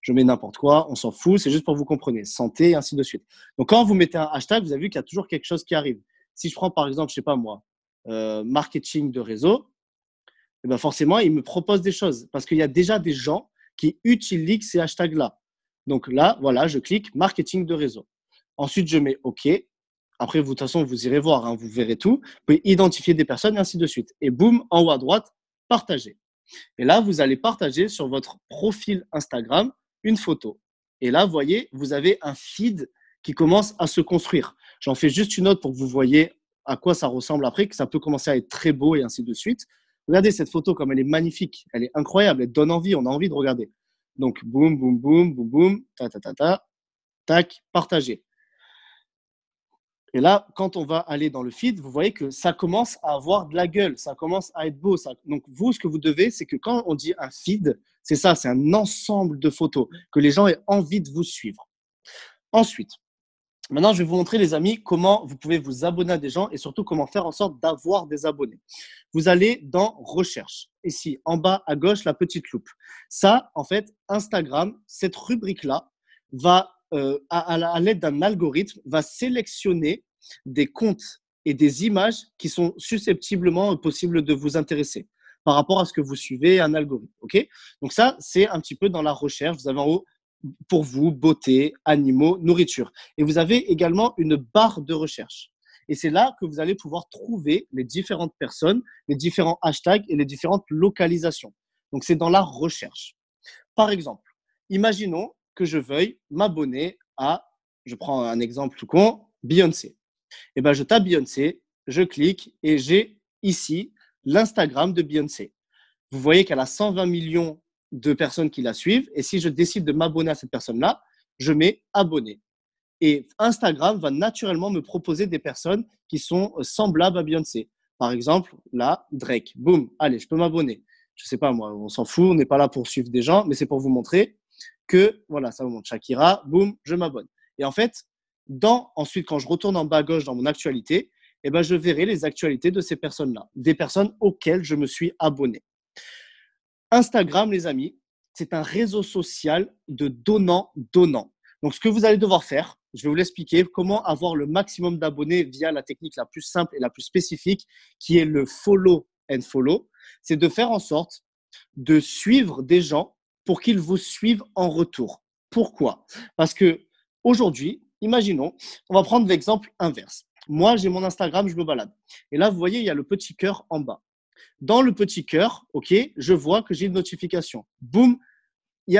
Je mets n'importe quoi, on s'en fout, c'est juste pour que vous compreniez. Santé, et ainsi de suite. Donc, quand vous mettez un hashtag, vous avez vu qu'il y a toujours quelque chose qui arrive. Si je prends par exemple, je ne sais pas moi, marketing de réseau, eh ben forcément, il me propose des choses parce qu'il y a déjà des gens qui utilisent ces hashtags-là. Donc là, voilà, je clique marketing de réseau. Ensuite, je mets OK. Après, vous, de toute façon, vous irez voir, hein, vous verrez tout. Vous pouvez identifier des personnes et ainsi de suite. Et boum, en haut à droite, partager. Et là, vous allez partager sur votre profil Instagram une photo. Et là, vous voyez, vous avez un feed qui commence à se construire. J'en fais juste une autre pour que vous voyez à quoi ça ressemble après, que ça peut commencer à être très beau et ainsi de suite. Regardez cette photo comme elle est magnifique, elle est incroyable, elle donne envie, on a envie de regarder. Donc, boum, boum, boum, boum, boum, ta, ta, ta, ta, tac, partager. Et là, quand on va aller dans le feed, vous voyez que ça commence à avoir de la gueule, ça commence à être beau. Donc, vous, ce que vous devez, c'est que quand on dit un feed, c'est ça, c'est un ensemble de photos, que les gens aient envie de vous suivre. Ensuite, maintenant, je vais vous montrer, les amis, comment vous pouvez vous abonner à des gens et surtout comment faire en sorte d'avoir des abonnés. Vous allez dans Recherche. Ici, en bas à gauche, la petite loupe. Ça, en fait, Instagram, cette rubrique-là, va, à l'aide d'un algorithme, va sélectionner des comptes et des images qui sont susceptiblement possibles de vous intéresser par rapport à ce que vous suivez, un algorithme. Okay, donc ça, c'est un petit peu dans la recherche. Vous avez en haut, pour vous, beauté, animaux, nourriture. Et vous avez également une barre de recherche. Et c'est là que vous allez pouvoir trouver les différentes personnes, les différents hashtags et les différentes localisations. Donc, c'est dans la recherche. Par exemple, imaginons que je veuille m'abonner à, je prends un exemple tout con, Beyoncé. Et ben, je tape Beyoncé, je clique et j'ai ici l'Instagram de Beyoncé. Vous voyez qu'elle a 120 millions de personnes qui la suivent. Et si je décide de m'abonner à cette personne-là, je mets abonné. Et Instagram va naturellement me proposer des personnes qui sont semblables à Beyoncé. Par exemple, là, Drake. Boum, allez, je peux m'abonner. Je sais pas, moi, on s'en fout, on n'est pas là pour suivre des gens, mais c'est pour vous montrer que, voilà, ça vous montre Shakira, boum, je m'abonne. Et en fait, ensuite, quand je retourne en bas à gauche dans mon actualité, eh ben, je verrai les actualités de ces personnes-là, des personnes auxquelles je me suis abonné. Instagram, les amis, c'est un réseau social de donnant-donnant. Donc, ce que vous allez devoir faire, je vais vous l'expliquer, comment avoir le maximum d'abonnés via la technique la plus simple et la plus spécifique, qui est le follow and follow. C'est de faire en sorte de suivre des gens pour qu'ils vous suivent en retour. Pourquoi? Parce que aujourd'hui, imaginons, on va prendre l'exemple inverse. Moi, j'ai mon Instagram, je me balade. Et là, vous voyez, il y a le petit cœur en bas. Dans le petit cœur, ok, je vois que j'ai une notification. Boum,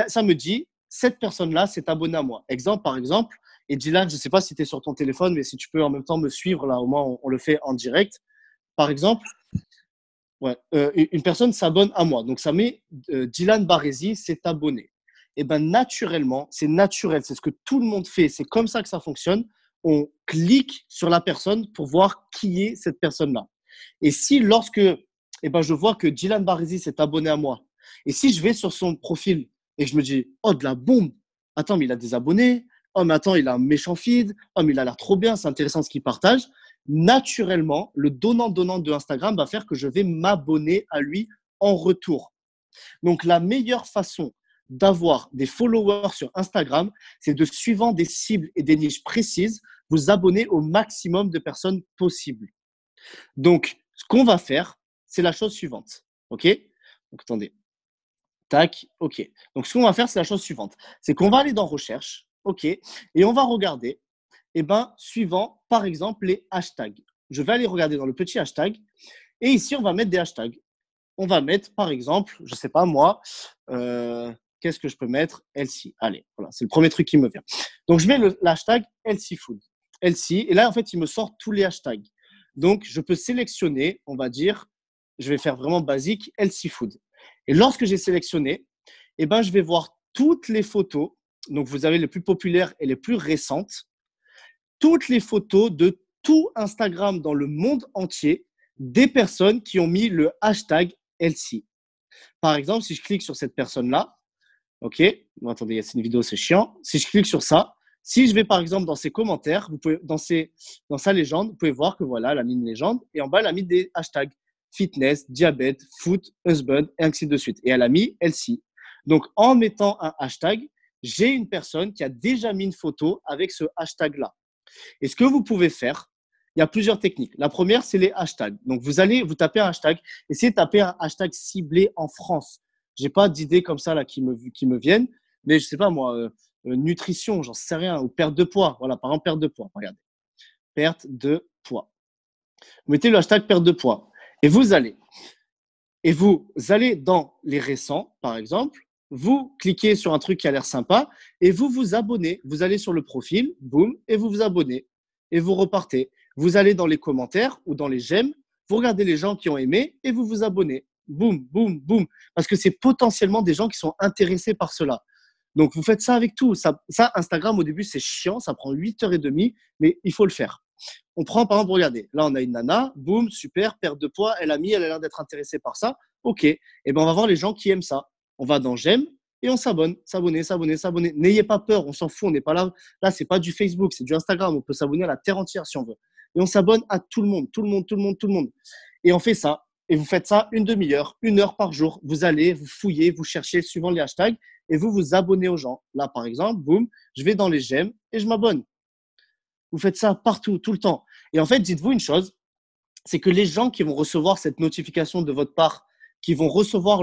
ça me dit, cette personne-là s'est abonnée à moi. Exemple, par exemple, et Dylan, je ne sais pas si tu es sur ton téléphone, mais si tu peux en même temps me suivre, là, au moins, on le fait en direct. Par exemple, ouais, une personne s'abonne à moi. Donc, ça met Dylan Baresi s'est abonné. Et bien, naturellement, c'est naturel, c'est ce que tout le monde fait, c'est comme ça que ça fonctionne. On clique sur la personne pour voir qui est cette personne-là. Et si lorsque je vois que Dylan Baresi s'est abonné à moi, et si je vais sur son profil et je me dis, oh, de la bombe, attends, mais il a des abonnés, oh, mais attends, il a un méchant feed, oh, mais il a l'air trop bien, c'est intéressant ce qu'il partage, naturellement, le donnant-donnant de Instagram va faire que je vais m'abonner à lui en retour. Donc, la meilleure façon d'avoir des followers sur Instagram, c'est de, suivant des cibles et des niches précises, vous abonner au maximum de personnes possibles. Donc, ce qu'on va faire, c'est la chose suivante. OK? Donc, attendez. Tac, OK. Donc, ce qu'on va faire, c'est la chose suivante. C'est qu'on va aller dans Recherche, OK? Et on va regarder, suivant, par exemple, les hashtags. Je vais aller regarder dans le petit hashtag. Et ici, on va mettre des hashtags. On va mettre, par exemple, je ne sais pas moi, qu'est-ce que je peux mettre? Healthy. Allez, voilà, c'est le premier truc qui me vient. Donc, je mets l'hashtag Healthy Food. Healthy. Et là, en fait, il me sort tous les hashtags. Donc, je peux sélectionner, on va dire, je vais faire vraiment basique, Healthy Food. Et lorsque j'ai sélectionné, je vais voir toutes les photos. Donc, vous avez les plus populaires et les plus récentes. Toutes les photos de tout Instagram dans le monde entier des personnes qui ont mis le hashtag Healthy. Par exemple, si je clique sur cette personne-là, OK, bon, attendez, c'est une vidéo, c'est chiant. Si je clique sur ça, si je vais par exemple dans ses commentaires, vous pouvez, dans sa légende, vous pouvez voir que voilà, elle a mis une légende et en bas, elle a mis des hashtags fitness, diabète, foot, husband et ainsi de suite. Et elle a mis Healthy. Donc, en mettant un hashtag, j'ai une personne qui a déjà mis une photo avec ce hashtag-là. Et ce que vous pouvez faire, il y a plusieurs techniques. La première, c'est les hashtags. Donc, vous tapez un hashtag, essayez de taper un hashtag ciblé en France. Je n'ai pas d'idées comme ça là, qui me viennent, mais je ne sais pas moi, nutrition, j'en sais rien, ou perte de poids. Voilà, par exemple, perte de poids. Regardez. Perte de poids. Vous mettez le hashtag perte de poids et vous allez dans les récents, par exemple, vous cliquez sur un truc qui a l'air sympa et vous vous abonnez. Vous allez sur le profil, boum, et vous vous abonnez et vous repartez. Vous allez dans les commentaires ou dans les j'aime, vous regardez les gens qui ont aimé et vous vous abonnez. Boum, boum, boum. Parce que c'est potentiellement des gens qui sont intéressés par cela. Donc, vous faites ça avec tout. Ça Instagram, au début, c'est chiant. Ça prend 8h30, mais il faut le faire. On prend par exemple, regardez, là on a une nana, boum, super, perte de poids, elle a l'air d'être intéressée par ça. Ok, et ben on va voir les gens qui aiment ça. On va dans j'aime et on s'abonne, s'abonner, s'abonner, s'abonner. N'ayez pas peur, on s'en fout, on n'est pas là. Là, c'est pas du Facebook, c'est du Instagram. On peut s'abonner à la terre entière si on veut. Et on s'abonne à tout le monde, tout le monde, tout le monde, tout le monde. Et on fait ça. Et vous faites ça une demi-heure, 1 heure par jour. Vous allez, vous fouillez, vous cherchez suivant les hashtags et vous vous abonnez aux gens. Là, par exemple, boum, je vais dans les j'aime et je m'abonne. Vous faites ça partout, tout le temps. Et en fait, dites-vous une chose, c'est que les gens qui vont recevoir cette notification de votre part, qui vont recevoir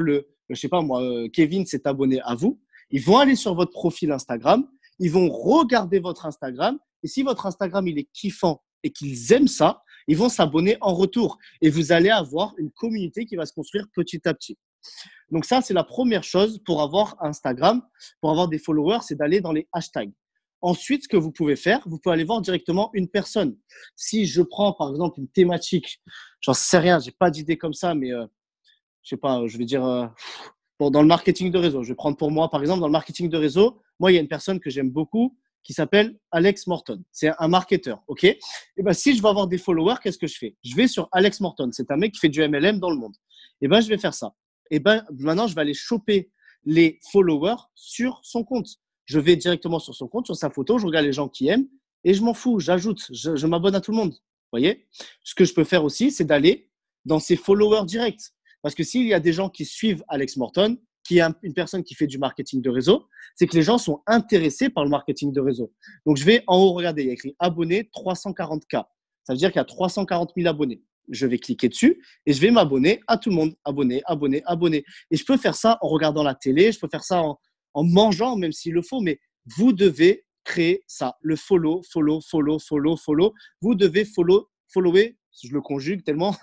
je sais pas moi, Kevin s'est abonné à vous, ils vont aller sur votre profil Instagram, ils vont regarder votre Instagram, et si votre Instagram il est kiffant et qu'ils aiment ça, ils vont s'abonner en retour. Et vous allez avoir une communauté qui va se construire petit à petit. Donc ça, c'est la première chose pour avoir Instagram, pour avoir des followers, c'est d'aller dans les hashtags. Ensuite, ce que vous pouvez faire, vous pouvez aller voir directement une personne. Si je prends par exemple une thématique, j'en sais rien, j'ai pas d'idée comme ça, mais je sais pas, je vais dire dans le marketing de réseau. Je vais prendre pour moi, par exemple, dans le marketing de réseau, moi, il y a une personne que j'aime beaucoup qui s'appelle Alex Morton. C'est un marketeur, ok? Et ben, si je veux avoir des followers, qu'est-ce que je fais? Je vais sur Alex Morton. C'est un mec qui fait du MLM dans le monde. Et ben, je vais faire ça. Et ben, maintenant, je vais aller choper les followers sur son compte. Je vais directement sur son compte, sur sa photo, je regarde les gens qui aiment et je m'en fous, j'ajoute, je m'abonne à tout le monde. Vous voyez? Ce que je peux faire aussi, c'est d'aller dans ses followers directs. Parce que s'il y a des gens qui suivent Alex Morton, qui est une personne qui fait du marketing de réseau, c'est que les gens sont intéressés par le marketing de réseau. Donc, je vais en haut, regarder, il y a écrit abonnés 340K. Ça veut dire qu'il y a 340 000 abonnés. Je vais cliquer dessus et je vais m'abonner à tout le monde. Abonner, abonner, abonner. Et je peux faire ça en regardant la télé, je peux faire ça en mangeant, même s'il le faut, mais vous devez créer ça. Le follow, follow, follow, follow, follow. Vous devez follower, je le conjugue tellement,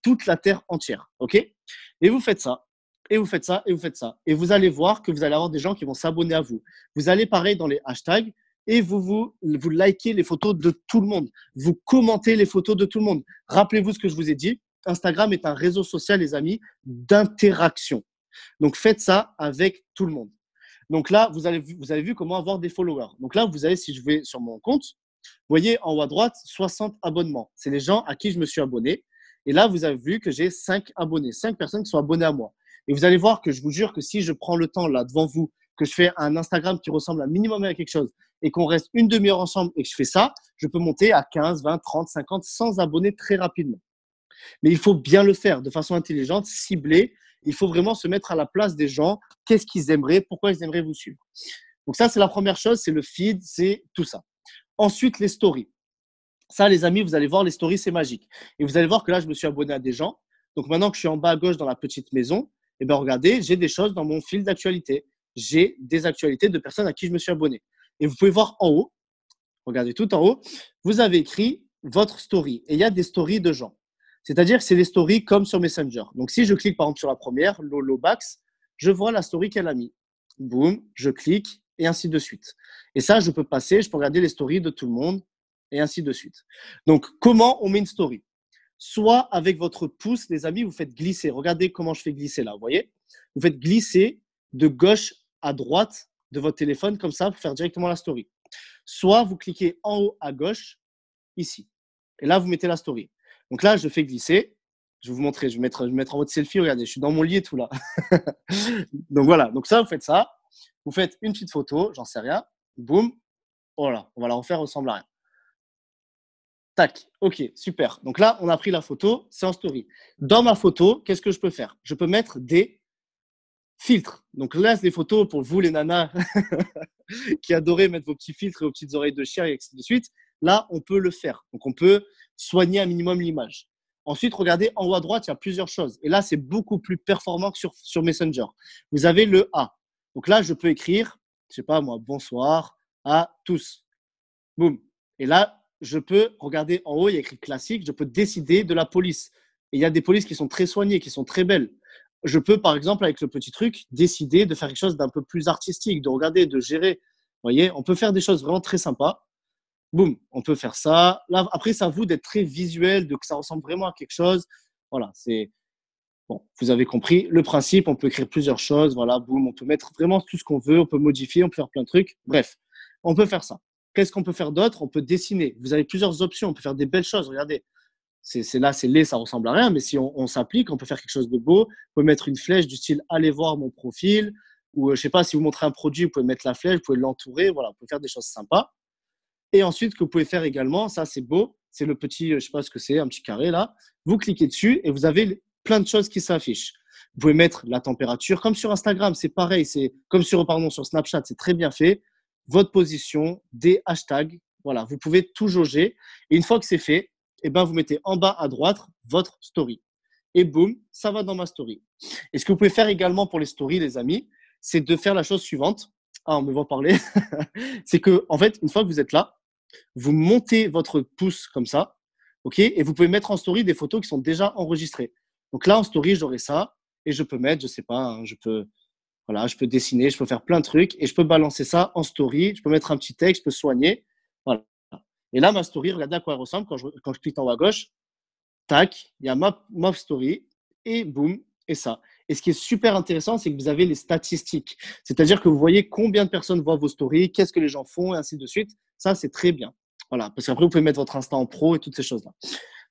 toute la terre entière. OK? Et vous faites ça. Et vous faites ça, et vous faites ça. Et vous allez voir que vous allez avoir des gens qui vont s'abonner à vous. Vous allez pareil dans les hashtags et vous likez les photos de tout le monde. Vous commentez les photos de tout le monde. Rappelez-vous ce que je vous ai dit. Instagram est un réseau social, les amis, d'interaction. Donc, faites ça avec tout le monde. Donc là, vous avez vu comment avoir des followers. Donc là, vous avez, si je vais sur mon compte, vous voyez en haut à droite, 60 abonnements. C'est les gens à qui je me suis abonné. Et là, vous avez vu que j'ai 5 abonnés, 5 personnes qui sont abonnées à moi. Et vous allez voir que je vous jure que si je prends le temps là devant vous, que je fais un Instagram qui ressemble un minimum à quelque chose et qu'on reste une demi-heure ensemble et que je fais ça, je peux monter à 15, 20, 30, 50, 100 abonnés très rapidement. Mais il faut bien le faire de façon intelligente, ciblée. Il faut vraiment se mettre à la place des gens. Qu'est-ce qu'ils aimeraient? Pourquoi ils aimeraient vous suivre? Donc ça, c'est la première chose, c'est le feed, c'est tout ça. Ensuite, les stories. Ça, les amis, vous allez voir, les stories, c'est magique. Et vous allez voir que là, je me suis abonné à des gens. Donc maintenant que je suis en bas à gauche dans la petite maison, eh bien, regardez, j'ai des choses dans mon fil d'actualité. J'ai des actualités de personnes à qui je me suis abonné. Et vous pouvez voir en haut, regardez tout en haut, vous avez écrit votre story. Et il y a des stories de gens. C'est-à-dire que c'est les stories comme sur Messenger. Donc, si je clique par exemple sur la première, Lolo Bax, je vois la story qu'elle a mis. Boum, je clique et ainsi de suite. Et ça, je peux passer, je peux regarder les stories de tout le monde et ainsi de suite. Donc, comment on met une story? Soit avec votre pouce, les amis, vous faites glisser. Regardez comment je fais glisser là, vous voyez? Vous faites glisser de gauche à droite de votre téléphone comme ça pour faire directement la story. Soit vous cliquez en haut à gauche, ici. Et là, vous mettez la story. Donc là, je fais glisser. Je vais vous montrer. Je vais mettre en mode selfie. Regardez, je suis dans mon lit et tout là. Donc voilà. Donc ça, vous faites ça. Vous faites une petite photo, j'en sais rien. Boum. Voilà. On va la refaire, ressemble à rien. Tac. OK, super. Donc là, on a pris la photo. C'est en story. Dans ma photo, qu'est-ce que je peux faire? Je peux mettre des filtres. Donc là, c'est des photos pour vous, les nanas, qui adorez mettre vos petits filtres et vos petites oreilles de chien et ainsi de suite. Là, on peut le faire. Donc, on peut soigner un minimum l'image. Ensuite, regardez en haut à droite, il y a plusieurs choses. Et là, c'est beaucoup plus performant que sur Messenger. Vous avez le A. Donc là, je peux écrire, je sais pas moi, bonsoir à tous. Boum. Et là, je peux regarder en haut, il y a écrit classique, je peux décider de la police. Et il y a des polices qui sont très soignées, qui sont très belles. Je peux, par exemple, avec le petit truc, décider de faire quelque chose d'un peu plus artistique, de regarder, de gérer. Vous voyez, on peut faire des choses vraiment très sympas. Boum, on peut faire ça. Là, après, c'est à vous d'être très visuel, de que ça ressemble vraiment à quelque chose. Voilà, c'est bon. Vous avez compris le principe. On peut écrire plusieurs choses. Voilà, boum, on peut mettre vraiment tout ce qu'on veut. On peut modifier, on peut faire plein de trucs. Bref, on peut faire ça. Qu'est-ce qu'on peut faire d'autre? On peut dessiner. Vous avez plusieurs options. On peut faire des belles choses. Regardez. Là, c'est laid, ça ressemble à rien, mais si on s'applique, on peut faire quelque chose de beau. Vous pouvez mettre une flèche du style allez voir mon profil, ou je sais pas, si vous montrez un produit, vous pouvez mettre la flèche, vous pouvez l'entourer, voilà, vous pouvez faire des choses sympas. Et ensuite, ce que vous pouvez faire également, ça c'est beau, c'est le petit, je sais pas ce que c'est, un petit carré là. Vous cliquez dessus et vous avez plein de choses qui s'affichent. Vous pouvez mettre la température, comme sur Instagram, c'est pareil, c'est comme sur Snapchat, c'est très bien fait. Votre position, des hashtags, voilà, vous pouvez tout jauger. Et une fois que c'est fait, eh ben, vous mettez en bas à droite votre story. Et boum, ça va dans ma story. Et ce que vous pouvez faire également pour les stories, les amis, c'est de faire la chose suivante. Ah, on me voit parler. C'est que, en fait, une fois que vous êtes là, vous montez votre pouce comme ça, ok, et vous pouvez mettre en story des photos qui sont déjà enregistrées. Donc là, en story, j'aurai ça, et je peux mettre, je sais pas, hein, voilà, je peux dessiner, je peux faire plein de trucs, et je peux balancer ça en story. Je peux mettre un petit texte, je peux soigner, voilà. Et là, ma story, regardez à quoi elle ressemble quand je clique en haut à gauche. Tac, il y a ma story, et boum, et ça. Et ce qui est super intéressant, c'est que vous avez les statistiques. C'est-à-dire que vous voyez combien de personnes voient vos stories, qu'est-ce que les gens font, et ainsi de suite. Ça, c'est très bien. Voilà, parce qu'après, vous pouvez mettre votre Insta en pro et toutes ces choses-là.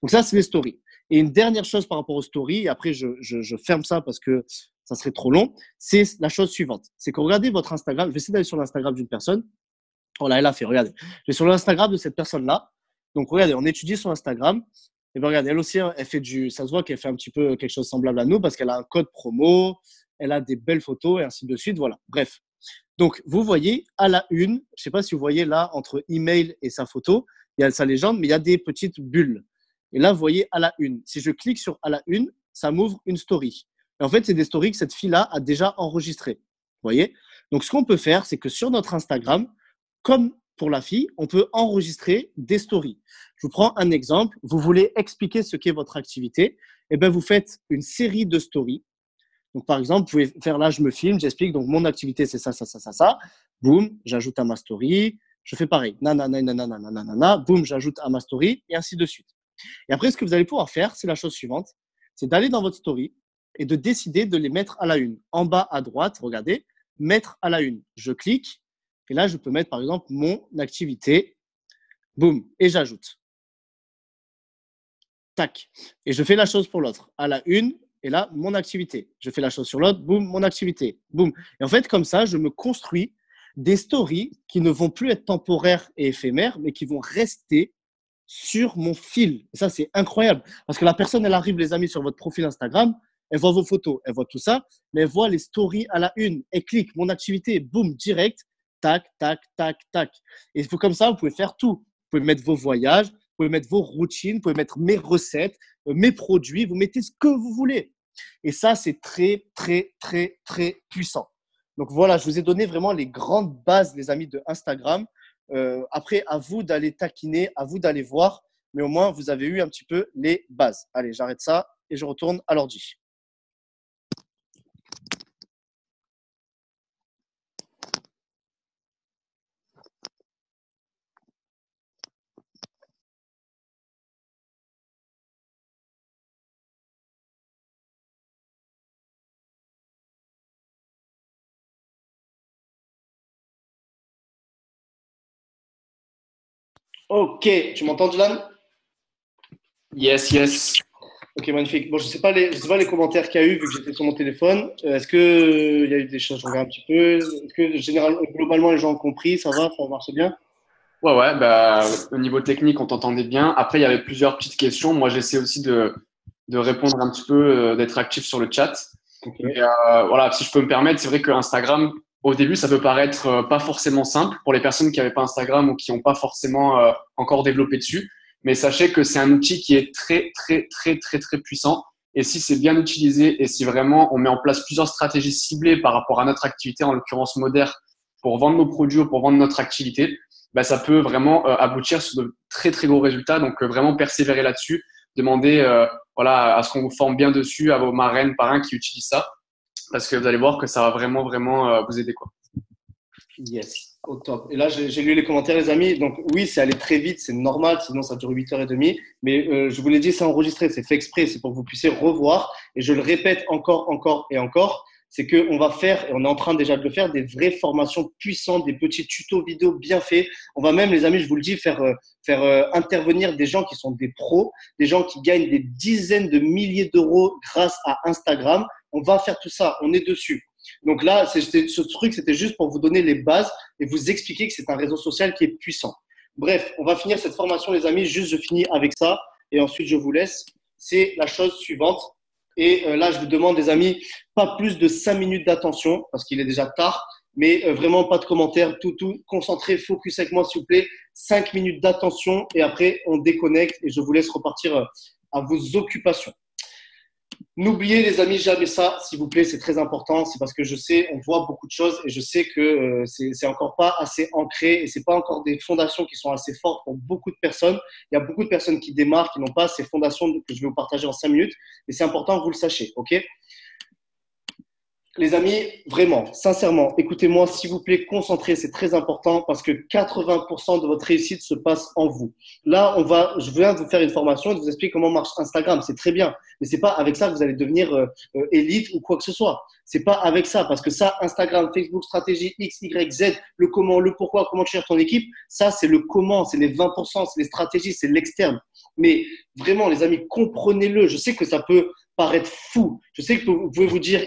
Donc ça, c'est les stories. Et une dernière chose par rapport aux stories, et après, je ferme ça parce que ça serait trop long, c'est la chose suivante. C'est que regardez votre Instagram. Je vais essayer d'aller sur l'Instagram d'une personne. Oh là, elle a fait, regardez. Je vais sur l'Instagram de cette personne-là. Donc, regardez, on étudie son Instagram. Et bien, regardez, elle aussi, elle fait ça se voit qu'elle fait un petit peu quelque chose semblable à nous parce qu'elle a un code promo, elle a des belles photos et ainsi de suite. Voilà. Bref. Donc, vous voyez à la une, je ne sais pas si vous voyez là, entre email et sa photo, il y a sa légende, mais il y a des petites bulles. Et là, vous voyez à la une. Si je clique sur à la une, ça m'ouvre une story. Et en fait, c'est des stories que cette fille-là a déjà enregistrées. Vous voyez? Donc, ce qu'on peut faire, c'est que sur notre Instagram, comme pour la fille, on peut enregistrer des stories. Je vous prends un exemple. Vous voulez expliquer ce qu'est votre activité. Eh bien, vous faites une série de stories. Donc, par exemple, vous pouvez faire là, je me filme, j'explique. Donc, mon activité, c'est ça, ça, ça, ça, ça. Boum, j'ajoute à ma story. Je fais pareil. Nanana, nanana, nanana. Boum, j'ajoute à ma story et ainsi de suite. Et après, ce que vous allez pouvoir faire, c'est la chose suivante. C'est d'aller dans votre story et de décider de les mettre à la une. En bas à droite, regardez, mettre à la une. Je clique. Et là, je peux mettre, par exemple, mon activité. Boum. Et j'ajoute. Tac. Et je fais la chose pour l'autre. À la une, et là, mon activité. Je fais la chose sur l'autre. Boum, mon activité. Boum. Et en fait, comme ça, je me construis des stories qui ne vont plus être temporaires et éphémères, mais qui vont rester sur mon fil. Et ça, c'est incroyable. Parce que la personne, elle arrive, les amis, sur votre profil Instagram, elle voit vos photos, elle voit tout ça, mais elle voit les stories à la une. Elle clique, mon activité, boum, direct. Tac, tac, tac, tac. Et comme ça, vous pouvez faire tout. Vous pouvez mettre vos voyages, vous pouvez mettre vos routines, vous pouvez mettre mes recettes, mes produits, vous mettez ce que vous voulez. Et ça, c'est très, très, très, très puissant. Donc voilà, je vous ai donné vraiment les grandes bases, les amis, de Instagram. Après, à vous d'aller taquiner, à vous d'aller voir, mais au moins, vous avez eu un petit peu les bases. Allez, j'arrête ça et je retourne à l'ordi. Ok, tu m'entends, Dylan? Yes, yes. Ok, magnifique. Bon, je sais pas les commentaires qu'il y a eu vu que j'étais sur mon téléphone. Est-ce que il y a eu des choses, je regarde un petit peu. Est-ce que globalement, les gens ont compris, ça marche bien? Ouais, ouais, bah, au niveau technique, on t'entendait bien. Après, il y avait plusieurs petites questions. Moi, j'essaie aussi de répondre un petit peu, d'être actif sur le chat. Ok. Mais voilà, si je peux me permettre, c'est vrai que Instagram, au début, ça peut paraître pas forcément simple pour les personnes qui n'avaient pas Instagram ou qui n'ont pas forcément encore développé dessus. Mais sachez que c'est un outil qui est très, très, très, très, très puissant. Et si c'est bien utilisé et si vraiment on met en place plusieurs stratégies ciblées par rapport à notre activité, en l'occurrence Moder, pour vendre nos produits ou pour vendre notre activité, bah, ça peut vraiment aboutir sur de très, très gros résultats. Donc, vraiment persévérer là-dessus. Demander voilà, à ce qu'on vous forme bien dessus, à vos marraines, parrains qui utilisent ça. Parce que vous allez voir que ça va vraiment, vraiment vous aider, quoi. Yes, au top. Et là, j'ai lu les commentaires, les amis. Donc, oui, c'est allé très vite, c'est normal, sinon ça dure 8h30. Mais je vous l'ai dit, c'est enregistré, c'est fait exprès, c'est pour que vous puissiez revoir. Et je le répète encore, encore et encore. c'est qu'on va faire, et on est en train déjà de le faire, des vraies formations puissantes, des petits tutos vidéo bien faits. On va même, les amis, je vous le dis, faire intervenir des gens qui sont des pros, des gens qui gagnent des dizaines de milliers d'euros grâce à Instagram. On va faire tout ça, on est dessus. Donc là, ce truc, c'était juste pour vous donner les bases et vous expliquer que c'est un réseau social qui est puissant. Bref, on va finir cette formation, les amis. Juste, je finis avec ça et ensuite, je vous laisse. C'est la chose suivante. Et là, je vous demande, les amis, pas plus de 5 minutes d'attention parce qu'il est déjà tard, mais vraiment pas de commentaires, tout concentré, focus avec moi, s'il vous plaît. 5 minutes d'attention et après, on déconnecte et je vous laisse repartir à vos occupations. N'oubliez, les amis, jamais ça, s'il vous plaît, c'est très important. C'est parce que je sais, on voit beaucoup de choses et je sais que c'est encore pas assez ancré et c'est pas encore des fondations qui sont assez fortes pour beaucoup de personnes. Il y a beaucoup de personnes qui démarrent, qui n'ont pas ces fondations que je vais vous partager en 5 minutes. Et c'est important que vous le sachiez, ok? Les amis, vraiment, sincèrement, écoutez-moi, s'il vous plaît, concentrez, c'est très important parce que 80% de votre réussite se passe en vous. Là, je viens de vous faire une formation et de vous expliquer comment marche Instagram, c'est très bien, mais c'est pas avec ça que vous allez devenir élite ou quoi que ce soit. C'est pas avec ça parce que ça, Instagram, Facebook, stratégie X, Y, Z, le comment, le pourquoi, comment tu gères ton équipe, ça, c'est le comment, c'est les 20%, c'est les stratégies, c'est l'externe. Mais vraiment, les amis, comprenez-le. Je sais que ça peut paraître fou. Je sais que vous pouvez vous dire,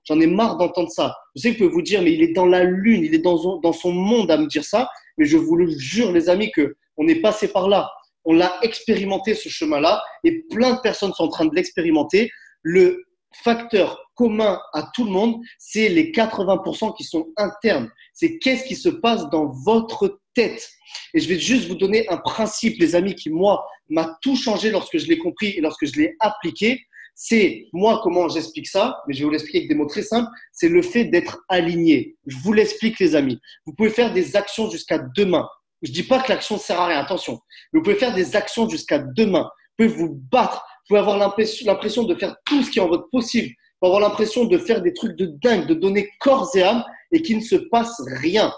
j'en ai marre d'entendre ça. Je sais que vous pouvez vous dire, mais il est dans la lune, il est dans son monde à me dire ça. Mais je vous le jure, les amis, que on est passé par là. On l'a expérimenté, ce chemin-là, et plein de personnes sont en train de l'expérimenter. Le facteur commun à tout le monde, c'est les 80% qui sont internes. C'est qu'est-ce qui se passe dans votre tête. Et je vais juste vous donner un principe, les amis, qui, moi, m'a tout changé lorsque je l'ai compris et lorsque je l'ai appliqué. C'est, moi, comment j'explique ça, mais je vais vous l'expliquer avec des mots très simples, c'est le fait d'être aligné. Je vous l'explique, les amis. Vous pouvez faire des actions jusqu'à demain. Je dis pas que l'action ne sert à rien, attention. Mais vous pouvez faire des actions jusqu'à demain. Vous pouvez vous battre. Vous pouvez avoir l'impression de faire tout ce qui est en votre possible. Vous pouvez avoir l'impression de faire des trucs de dingue, de donner corps et âme et qu'il ne se passe rien.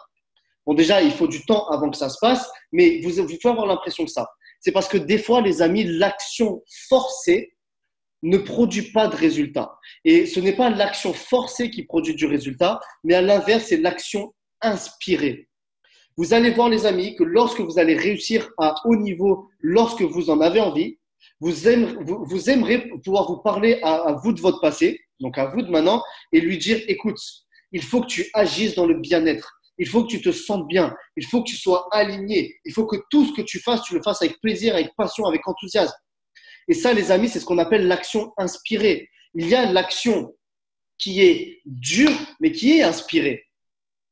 Bon, déjà, il faut du temps avant que ça se passe, mais vous pouvez avoir l'impression que ça. C'est parce que des fois, les amis, l'action forcée ne produit pas de résultat. Et ce n'est pas l'action forcée qui produit du résultat, mais à l'inverse, c'est l'action inspirée. Vous allez voir, les amis, que lorsque vous allez réussir à haut niveau, lorsque vous en avez envie, vous aimerez pouvoir vous parler à vous de votre passé, donc à vous de maintenant, et lui dire, écoute, il faut que tu agisses dans le bien-être. Il faut que tu te sentes bien. Il faut que tu sois aligné. Il faut que tout ce que tu fasses, tu le fasses avec plaisir, avec passion, avec enthousiasme. Et ça, les amis, c'est ce qu'on appelle l'action inspirée. Il y a l'action qui est dure, mais qui est inspirée.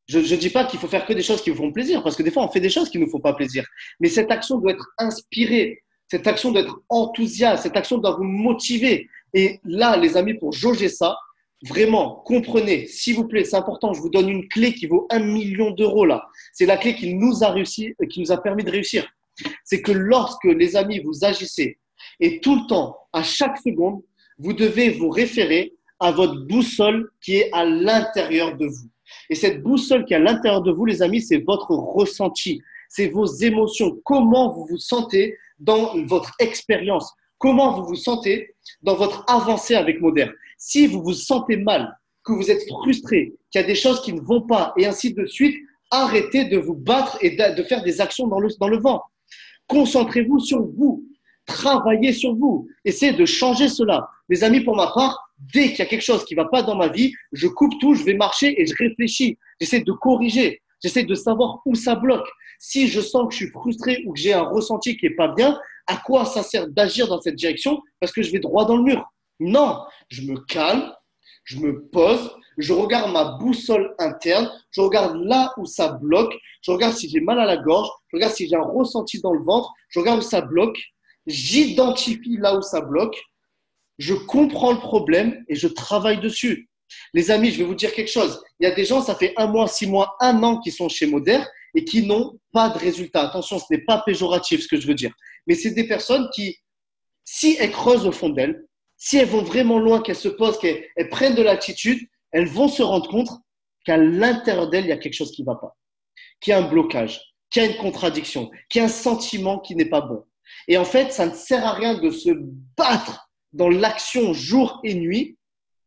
Je ne dis pas qu'il faut faire que des choses qui vous font plaisir, parce que des fois, on fait des choses qui ne nous font pas plaisir. Mais cette action doit être inspirée. Cette action doit être enthousiaste. Cette action doit vous motiver. Et là, les amis, pour jauger ça, vraiment, comprenez, s'il vous plaît, c'est important. Je vous donne une clé qui vaut 1 million d'euros là. C'est la clé qui nous a permis de réussir. C'est que lorsque, les amis, vous agissez, et tout le temps, à chaque seconde, vous devez vous référer à votre boussole qui est à l'intérieur de vous. Et cette boussole qui est à l'intérieur de vous, les amis, c'est votre ressenti, c'est vos émotions. Comment vous vous sentez dans votre expérience? Comment vous vous sentez dans votre avancée avec Moderne? Si vous vous sentez mal, que vous êtes frustré, qu'il y a des choses qui ne vont pas, et ainsi de suite, arrêtez de vous battre et de faire des actions dans le vent. Concentrez-vous sur vous. Travaillez sur vous. Essayez de changer cela. Les amis, pour ma part, dès qu'il y a quelque chose qui ne va pas dans ma vie, je coupe tout, je vais marcher et je réfléchis. J'essaie de corriger. J'essaie de savoir où ça bloque. Si je sens que je suis frustré ou que j'ai un ressenti qui n'est pas bien, à quoi ça sert d'agir dans cette direction? Parce que je vais droit dans le mur. Non, je me calme, je me pose, je regarde ma boussole interne, je regarde là où ça bloque, je regarde si j'ai mal à la gorge, je regarde si j'ai un ressenti dans le ventre, je regarde où ça bloque. J'identifie là où ça bloque, je comprends le problème et je travaille dessus. Les amis, je vais vous dire quelque chose. Il y a des gens, ça fait 1 mois, 6 mois, 1 an qui sont chez Moderne et qui n'ont pas de résultat. Attention, ce n'est pas péjoratif ce que je veux dire. Mais c'est des personnes qui, si elles creusent au fond d'elles, si elles vont vraiment loin, qu'elles se posent, qu'elles prennent de l'attitude, elles vont se rendre compte qu'à l'intérieur d'elles, il y a quelque chose qui ne va pas, qu'il y a un blocage, qu'il y a une contradiction, qu'il y a un sentiment qui n'est pas bon. Et en fait, ça ne sert à rien de se battre dans l'action jour et nuit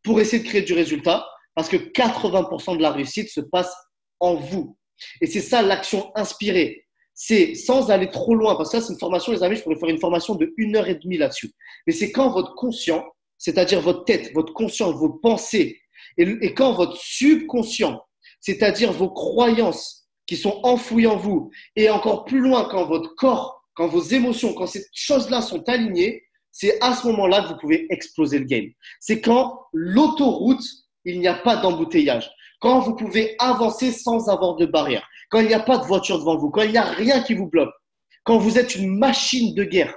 pour essayer de créer du résultat. Parce que 80% de la réussite se passe en vous. Et c'est ça l'action inspirée. C'est sans aller trop loin, parce que ça, c'est une formation, les amis, je pourrais faire une formation de 1 heure et demie là-dessus. Mais c'est quand votre conscient, c'est-à-dire votre tête, votre conscient, vos pensées, et quand votre subconscient, c'est-à-dire vos croyances qui sont enfouies en vous, et encore plus loin, quand votre corps, quand vos émotions, quand ces choses-là sont alignées, c'est à ce moment-là que vous pouvez exploser le game. C'est quand l'autoroute, il n'y a pas d'embouteillage. Quand vous pouvez avancer sans avoir de barrière. Quand il n'y a pas de voiture devant vous. Quand il n'y a rien qui vous bloque. Quand vous êtes une machine de guerre.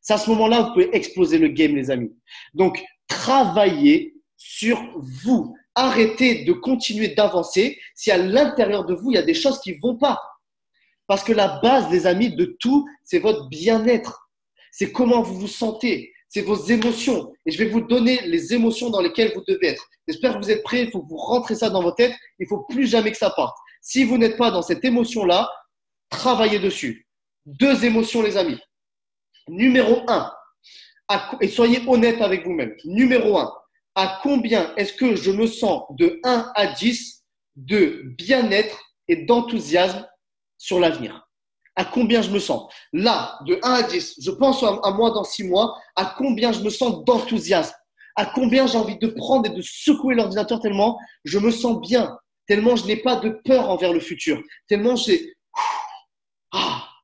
C'est à ce moment-là que vous pouvez exploser le game, les amis. Donc, travaillez sur vous. Arrêtez de continuer d'avancer si à l'intérieur de vous, il y a des choses qui ne vont pas. Parce que la base, les amis, de tout, c'est votre bien-être. C'est comment vous vous sentez. C'est vos émotions. Et je vais vous donner les émotions dans lesquelles vous devez être. J'espère que vous êtes prêts. Il faut que vous rentrez ça dans votre tête. Il ne faut plus jamais que ça parte. Si vous n'êtes pas dans cette émotion-là, travaillez dessus. 2 émotions, les amis. Numéro 1, et soyez honnête avec vous-même. Numéro 1, à combien est-ce que je me sens de 1 à 10 de bien-être et d'enthousiasme sur l'avenir? À combien je me sens? Là, de 1 à 10, je pense à moi dans 6 mois, à combien je me sens d'enthousiasme? À combien j'ai envie de prendre et de secouer l'ordinateur tellement je me sens bien, tellement je n'ai pas de peur envers le futur, tellement je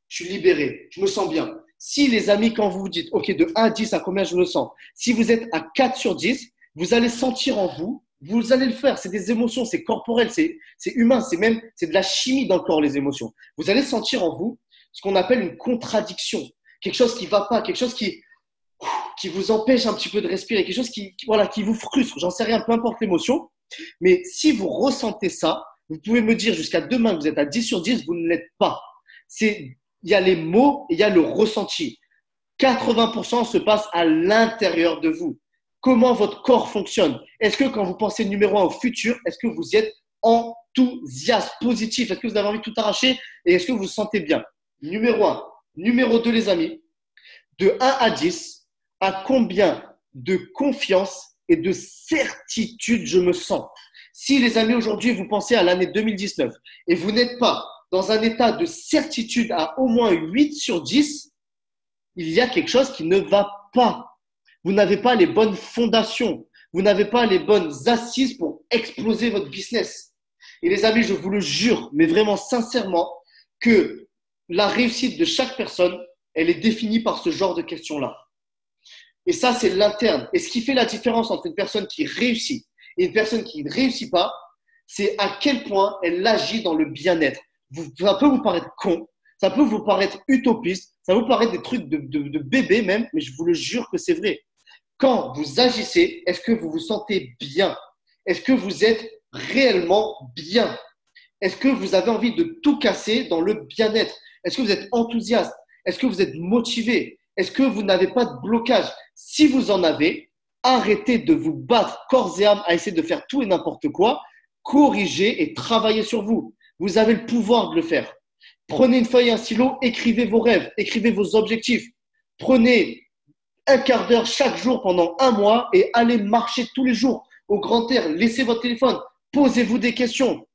suis libéré, je me sens bien. Si les amis, quand vous vous dites, OK, de 1 à 10, à combien je me sens? Si vous êtes à 4 sur 10, vous allez sentir en vous, vous allez le faire. C'est des émotions, c'est corporel, c'est humain, c'est de la chimie dans le corps, les émotions. Vous allez sentir en vous ce qu'on appelle une contradiction. Quelque chose qui ne va pas, quelque chose qui vous empêche un petit peu de respirer, quelque chose qui vous frustre, j'en sais rien, peu importe l'émotion. Mais si vous ressentez ça, vous pouvez me dire jusqu'à demain que vous êtes à 10 sur 10, vous ne l'êtes pas. Il y a les mots et il y a le ressenti. 80% se passe à l'intérieur de vous. Comment votre corps fonctionne? Est-ce que quand vous pensez numéro 1 au futur, est-ce que vous y êtes enthousiaste, positif? Est-ce que vous avez envie de tout arracher? Et est-ce que vous vous sentez bien? Numéro 1. Numéro 2, les amis, de 1 à 10, à combien de confiance et de certitude je me sens? Si, les amis, aujourd'hui, vous pensez à l'année 2019 et vous n'êtes pas dans un état de certitude à au moins 8 sur 10, il y a quelque chose qui ne va pas. Vous n'avez pas les bonnes fondations. Vous n'avez pas les bonnes assises pour exploser votre business. Et les amis, je vous le jure, mais vraiment sincèrement, que la réussite de chaque personne, elle est définie par ce genre de questions-là. Et ça, c'est l'interne. Et ce qui fait la différence entre une personne qui réussit et une personne qui ne réussit pas, c'est à quel point elle agit dans le bien-être. Ça peut vous paraître con, ça peut vous paraître utopiste, ça peut vous paraître des trucs de bébé même, mais je vous le jure que c'est vrai. Quand vous agissez, est-ce que vous vous sentez bien? Est-ce que vous êtes réellement bien? Est-ce que vous avez envie de tout casser dans le bien-être? Est-ce que vous êtes enthousiaste? Est-ce que vous êtes motivé? Est-ce que vous n'avez pas de blocage? Si vous en avez, arrêtez de vous battre corps et âme à essayer de faire tout et n'importe quoi. Corrigez et travaillez sur vous. Vous avez le pouvoir de le faire. Prenez une feuille et un stylo, écrivez vos rêves, écrivez vos objectifs. Prenez un quart d'heure chaque jour pendant 1 mois et allez marcher tous les jours au grand air. Laissez votre téléphone, posez-vous des questions.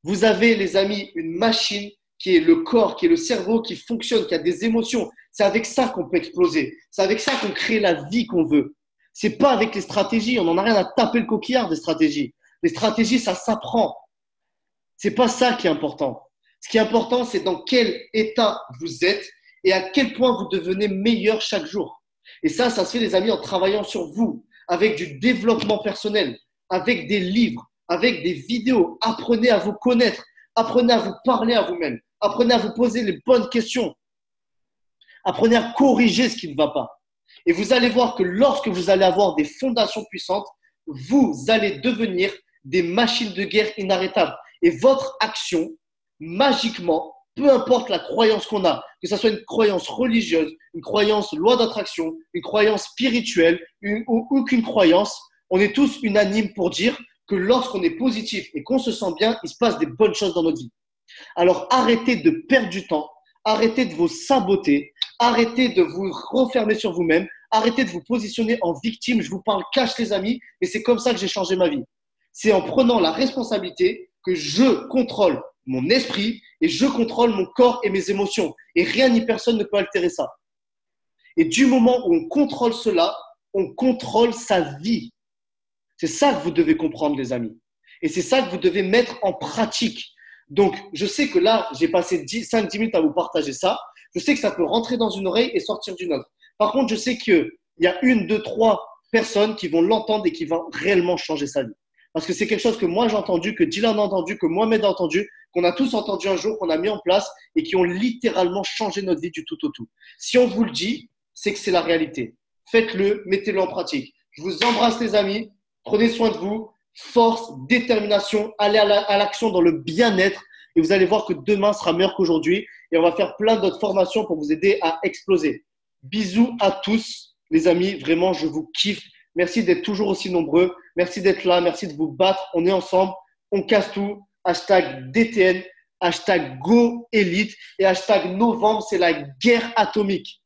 Vous avez, les amis, une machine qui est le corps, qui est le cerveau, qui fonctionne, qui a des émotions. C'est avec ça qu'on peut exploser. C'est avec ça qu'on crée la vie qu'on veut. C'est pas avec les stratégies. On n'en a rien à taper le coquillard des stratégies. Les stratégies, ça s'apprend. C'est pas ça qui est important. Ce qui est important, c'est dans quel état vous êtes et à quel point vous devenez meilleur chaque jour. Et ça se fait, les amis, en travaillant sur vous, avec du développement personnel, avec des livres, avec des vidéos. Apprenez à vous connaître. Apprenez à vous parler à vous-même. Apprenez à vous poser les bonnes questions. Apprenez à corriger ce qui ne va pas. Et vous allez voir que lorsque vous allez avoir des fondations puissantes, vous allez devenir des machines de guerre inarrêtables. Et votre action, magiquement, peu importe la croyance qu'on a, que ce soit une croyance religieuse, une croyance loi d'attraction, une croyance spirituelle ou aucune croyance, on est tous unanimes pour dire que lorsqu'on est positif et qu'on se sent bien, il se passe des bonnes choses dans notre vie. Alors arrêtez de perdre du temps, arrêtez de vous saboter, arrêtez de vous refermer sur vous-même, arrêtez de vous positionner en victime. Je vous parle cash, les amis, et c'est comme ça que j'ai changé ma vie. C'est en prenant la responsabilité que je contrôle mon esprit et je contrôle mon corps et mes émotions. Et rien ni personne ne peut altérer ça. Et du moment où on contrôle cela, on contrôle sa vie. C'est ça que vous devez comprendre, les amis. Et c'est ça que vous devez mettre en pratique. Donc, je sais que là, j'ai passé 5-10 minutes à vous partager ça. Je sais que ça peut rentrer dans une oreille et sortir d'une autre. Par contre, je sais qu'il y a 1, 2, 3 personnes qui vont l'entendre et qui vont réellement changer sa vie. Parce que c'est quelque chose que moi j'ai entendu, que Dylan a entendu, que Mohamed a entendu, qu'on a tous entendu un jour, qu'on a mis en place et qui ont littéralement changé notre vie du tout au tout. Si on vous le dit, c'est que c'est la réalité. Faites-le, mettez-le en pratique. Je vous embrasse, les amis. Prenez soin de vous. Force, détermination, allez à l'action dans le bien-être et vous allez voir que demain sera meilleur qu'aujourd'hui et on va faire plein d'autres formations pour vous aider à exploser. Bisous à tous, les amis. Vraiment, je vous kiffe. Merci d'être toujours aussi nombreux. Merci d'être là. Merci de vous battre. On est ensemble. On casse tout. Hashtag DTN. Hashtag GoElite. Et hashtag novembre, c'est la guerre atomique.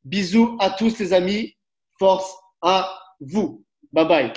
Bisous à tous, les amis. Force à vous. Bye bye.